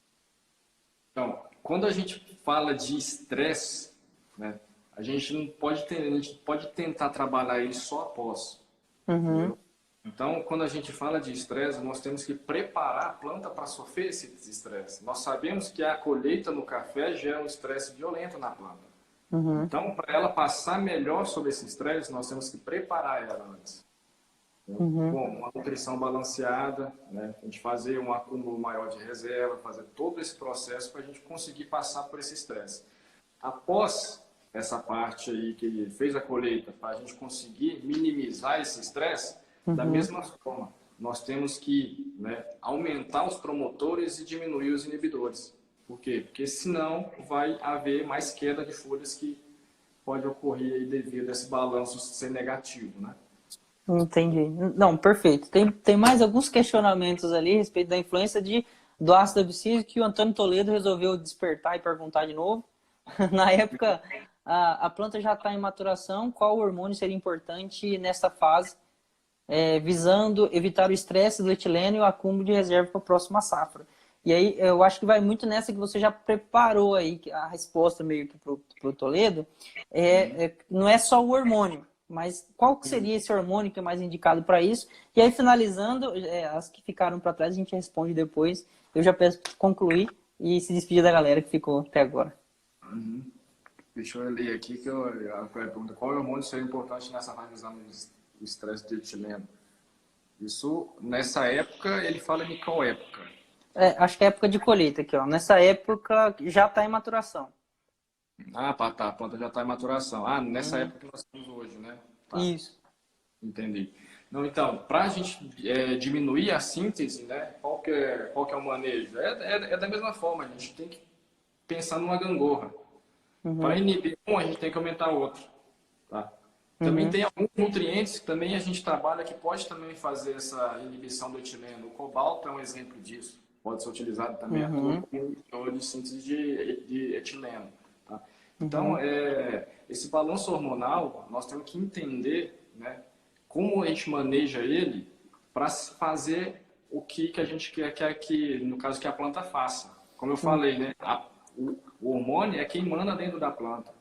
Então, quando a gente fala de estresse, né, a gente não pode a gente pode tentar trabalhar ele só após. Uhum. Então, quando a gente fala de estresse, nós temos que preparar a planta para sofrer esse estresse. Nós sabemos que a colheita no café gera um estresse violento na planta. Uhum. Então, para ela passar melhor sobre esse estresse, nós temos que preparar ela antes. Uhum. Bom, uma nutrição balanceada, né? A gente fazer um acúmulo maior de reserva, fazer todo esse processo para a gente conseguir passar por esse estresse. Após essa parte aí que ele fez a colheita, para a gente conseguir minimizar esse estresse, da mesma forma, nós temos que, né, aumentar os promotores e diminuir os inibidores. Por quê? Porque senão vai haver mais queda de folhas que pode ocorrer aí devido a esse balanço ser negativo, né? Entendi. Não, perfeito. Tem mais alguns questionamentos ali a respeito da influência do ácido abscísico que o Antônio Toledo resolveu despertar e perguntar de novo. Na época, a planta já está em maturação. Qual hormônio seria importante nessa fase, visando evitar o estresse do etileno e o acúmulo de reserva para a próxima safra? E aí, eu acho que vai muito nessa que você já preparou aí, a resposta meio que para o Toledo. Não é só o hormônio, mas qual que seria esse hormônio que é mais indicado para isso? E aí, finalizando, as que ficaram para trás, a gente responde depois. Eu já peço para concluir e se despedir da galera que ficou até agora. Uhum. Deixa eu ler aqui que a pergunta: qual hormônio seria importante nessa revisão do estresse do etileno? Isso, nessa época, ele fala de qual época? Acho que é época de colheita aqui, ó. Nessa época já está em maturação. Ah, tá, a planta já está em maturação. Ah, nessa época que nós estamos hoje, né? Tá. Isso. Entendi. Não, então, para a gente diminuir a síntese, né? Qual que é o manejo? É da mesma forma, a gente tem que pensar numa gangorra. Para inibir um, a gente tem que aumentar outro. Tá? Também tem alguns nutrientes que também a gente trabalha que pode também fazer essa inibição do etileno. O cobalto é um exemplo disso. Pode ser utilizado também como inibidor de síntese de etileno. Tá? Então, esse balanço hormonal, nós temos que entender, né, como a gente maneja ele para fazer o que a gente quer que, no caso, que a planta faça. Como eu falei, né, o hormônio é quem manda dentro da planta.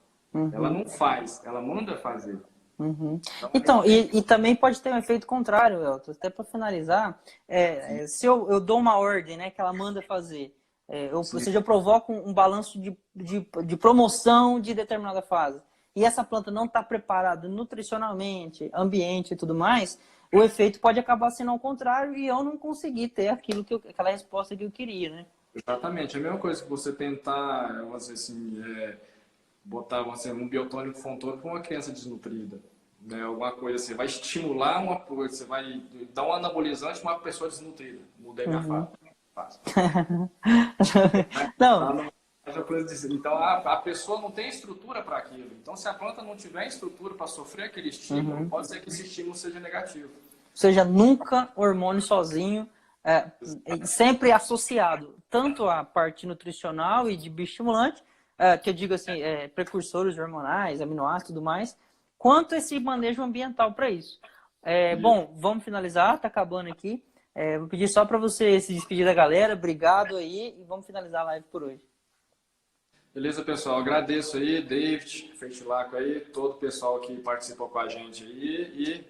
Ela não faz, ela manda fazer. Então, e também pode ter um efeito contrário, Elton. Até para finalizar, se eu dou uma ordem, né, que ela manda fazer, ou seja, eu provoco um balanço de promoção de determinada fase, e essa planta não está preparada nutricionalmente, ambiente e tudo mais, o efeito pode acabar sendo ao contrário e eu não conseguir ter aquela resposta que eu queria, né? Exatamente. É a mesma coisa que você tentar, vamos dizer assim, botar um biotônico fontônico para uma criança desnutrida. Né? Alguma coisa assim, vai estimular uma coisa, você vai dar um anabolizante para uma pessoa desnutrida. Mudei minha fase. Não. Então, a pessoa não tem estrutura para aquilo. Então, se a planta não tiver estrutura para sofrer aquele estímulo, pode ser que esse estímulo seja negativo. Ou seja, nunca hormônio sozinho, sempre associado tanto à parte nutricional e de bioestimulante, que eu digo assim, precursores hormonais, aminoácidos e tudo mais, quanto esse manejo ambiental para isso. Bom, vamos finalizar, tá acabando aqui. Vou pedir só para você se despedir da galera, obrigado aí e vamos finalizar a live por hoje. Beleza, pessoal, agradeço aí, David, Fertilaco aí, todo o pessoal que participou com a gente aí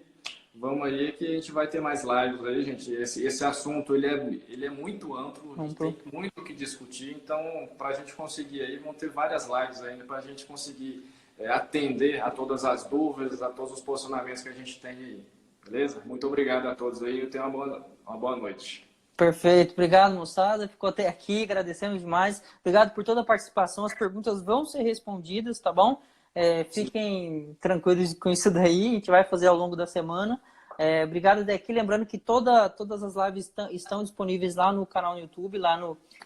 e vamos aí que a gente vai ter mais lives aí, gente. Esse assunto, ele é muito amplo, a gente tem muito o que discutir. Então, para a gente conseguir aí, vão ter várias lives ainda para a gente conseguir atender a todas as dúvidas, a todos os posicionamentos que a gente tem aí. Beleza? Muito obrigado a todos aí e tenham uma boa noite. Perfeito, obrigado, moçada. Ficou até aqui, agradecemos demais. Obrigado por toda a participação. As perguntas vão ser respondidas, tá bom? Fiquem tranquilos com isso daí, a gente vai fazer ao longo da semana. Obrigado daqui, lembrando que todas as lives estão disponíveis lá no canal no YouTube, lá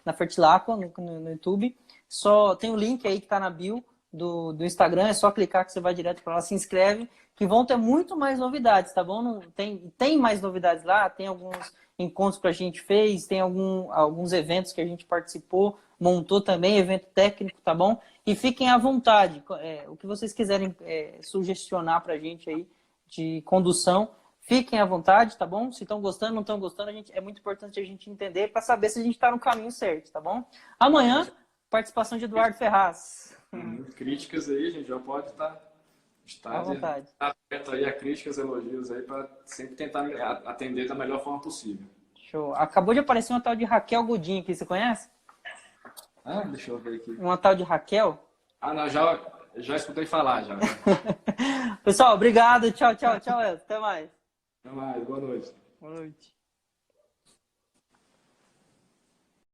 na Fertilaqua, no YouTube. Só tem o link aí que está na bio do Instagram, é só clicar que você vai direto para lá, se inscreve, que vão ter muito mais novidades, tá bom? Tem mais novidades lá, tem alguns encontros que a gente fez, tem alguns eventos que a gente participou, montou também, evento técnico, tá bom? E fiquem à vontade, o que vocês quiserem sugestionar pra gente aí de condução, fiquem à vontade, tá bom? Se estão gostando, não estão gostando, é muito importante a gente entender para saber se a gente está no caminho certo, tá bom? Amanhã, participação de Eduardo Ferraz. Críticas aí, a gente já pode estar à vontade. Aberto aí a críticas, elogios aí, para sempre tentar atender da melhor forma possível. Show. Acabou de aparecer uma tal de Raquel Godin aqui, você conhece? Deixa eu ver aqui. Uma tal de Raquel? Não, já escutei falar, já. Pessoal, obrigado. Tchau, Elton. Até mais. Até mais. Boa noite. Boa noite.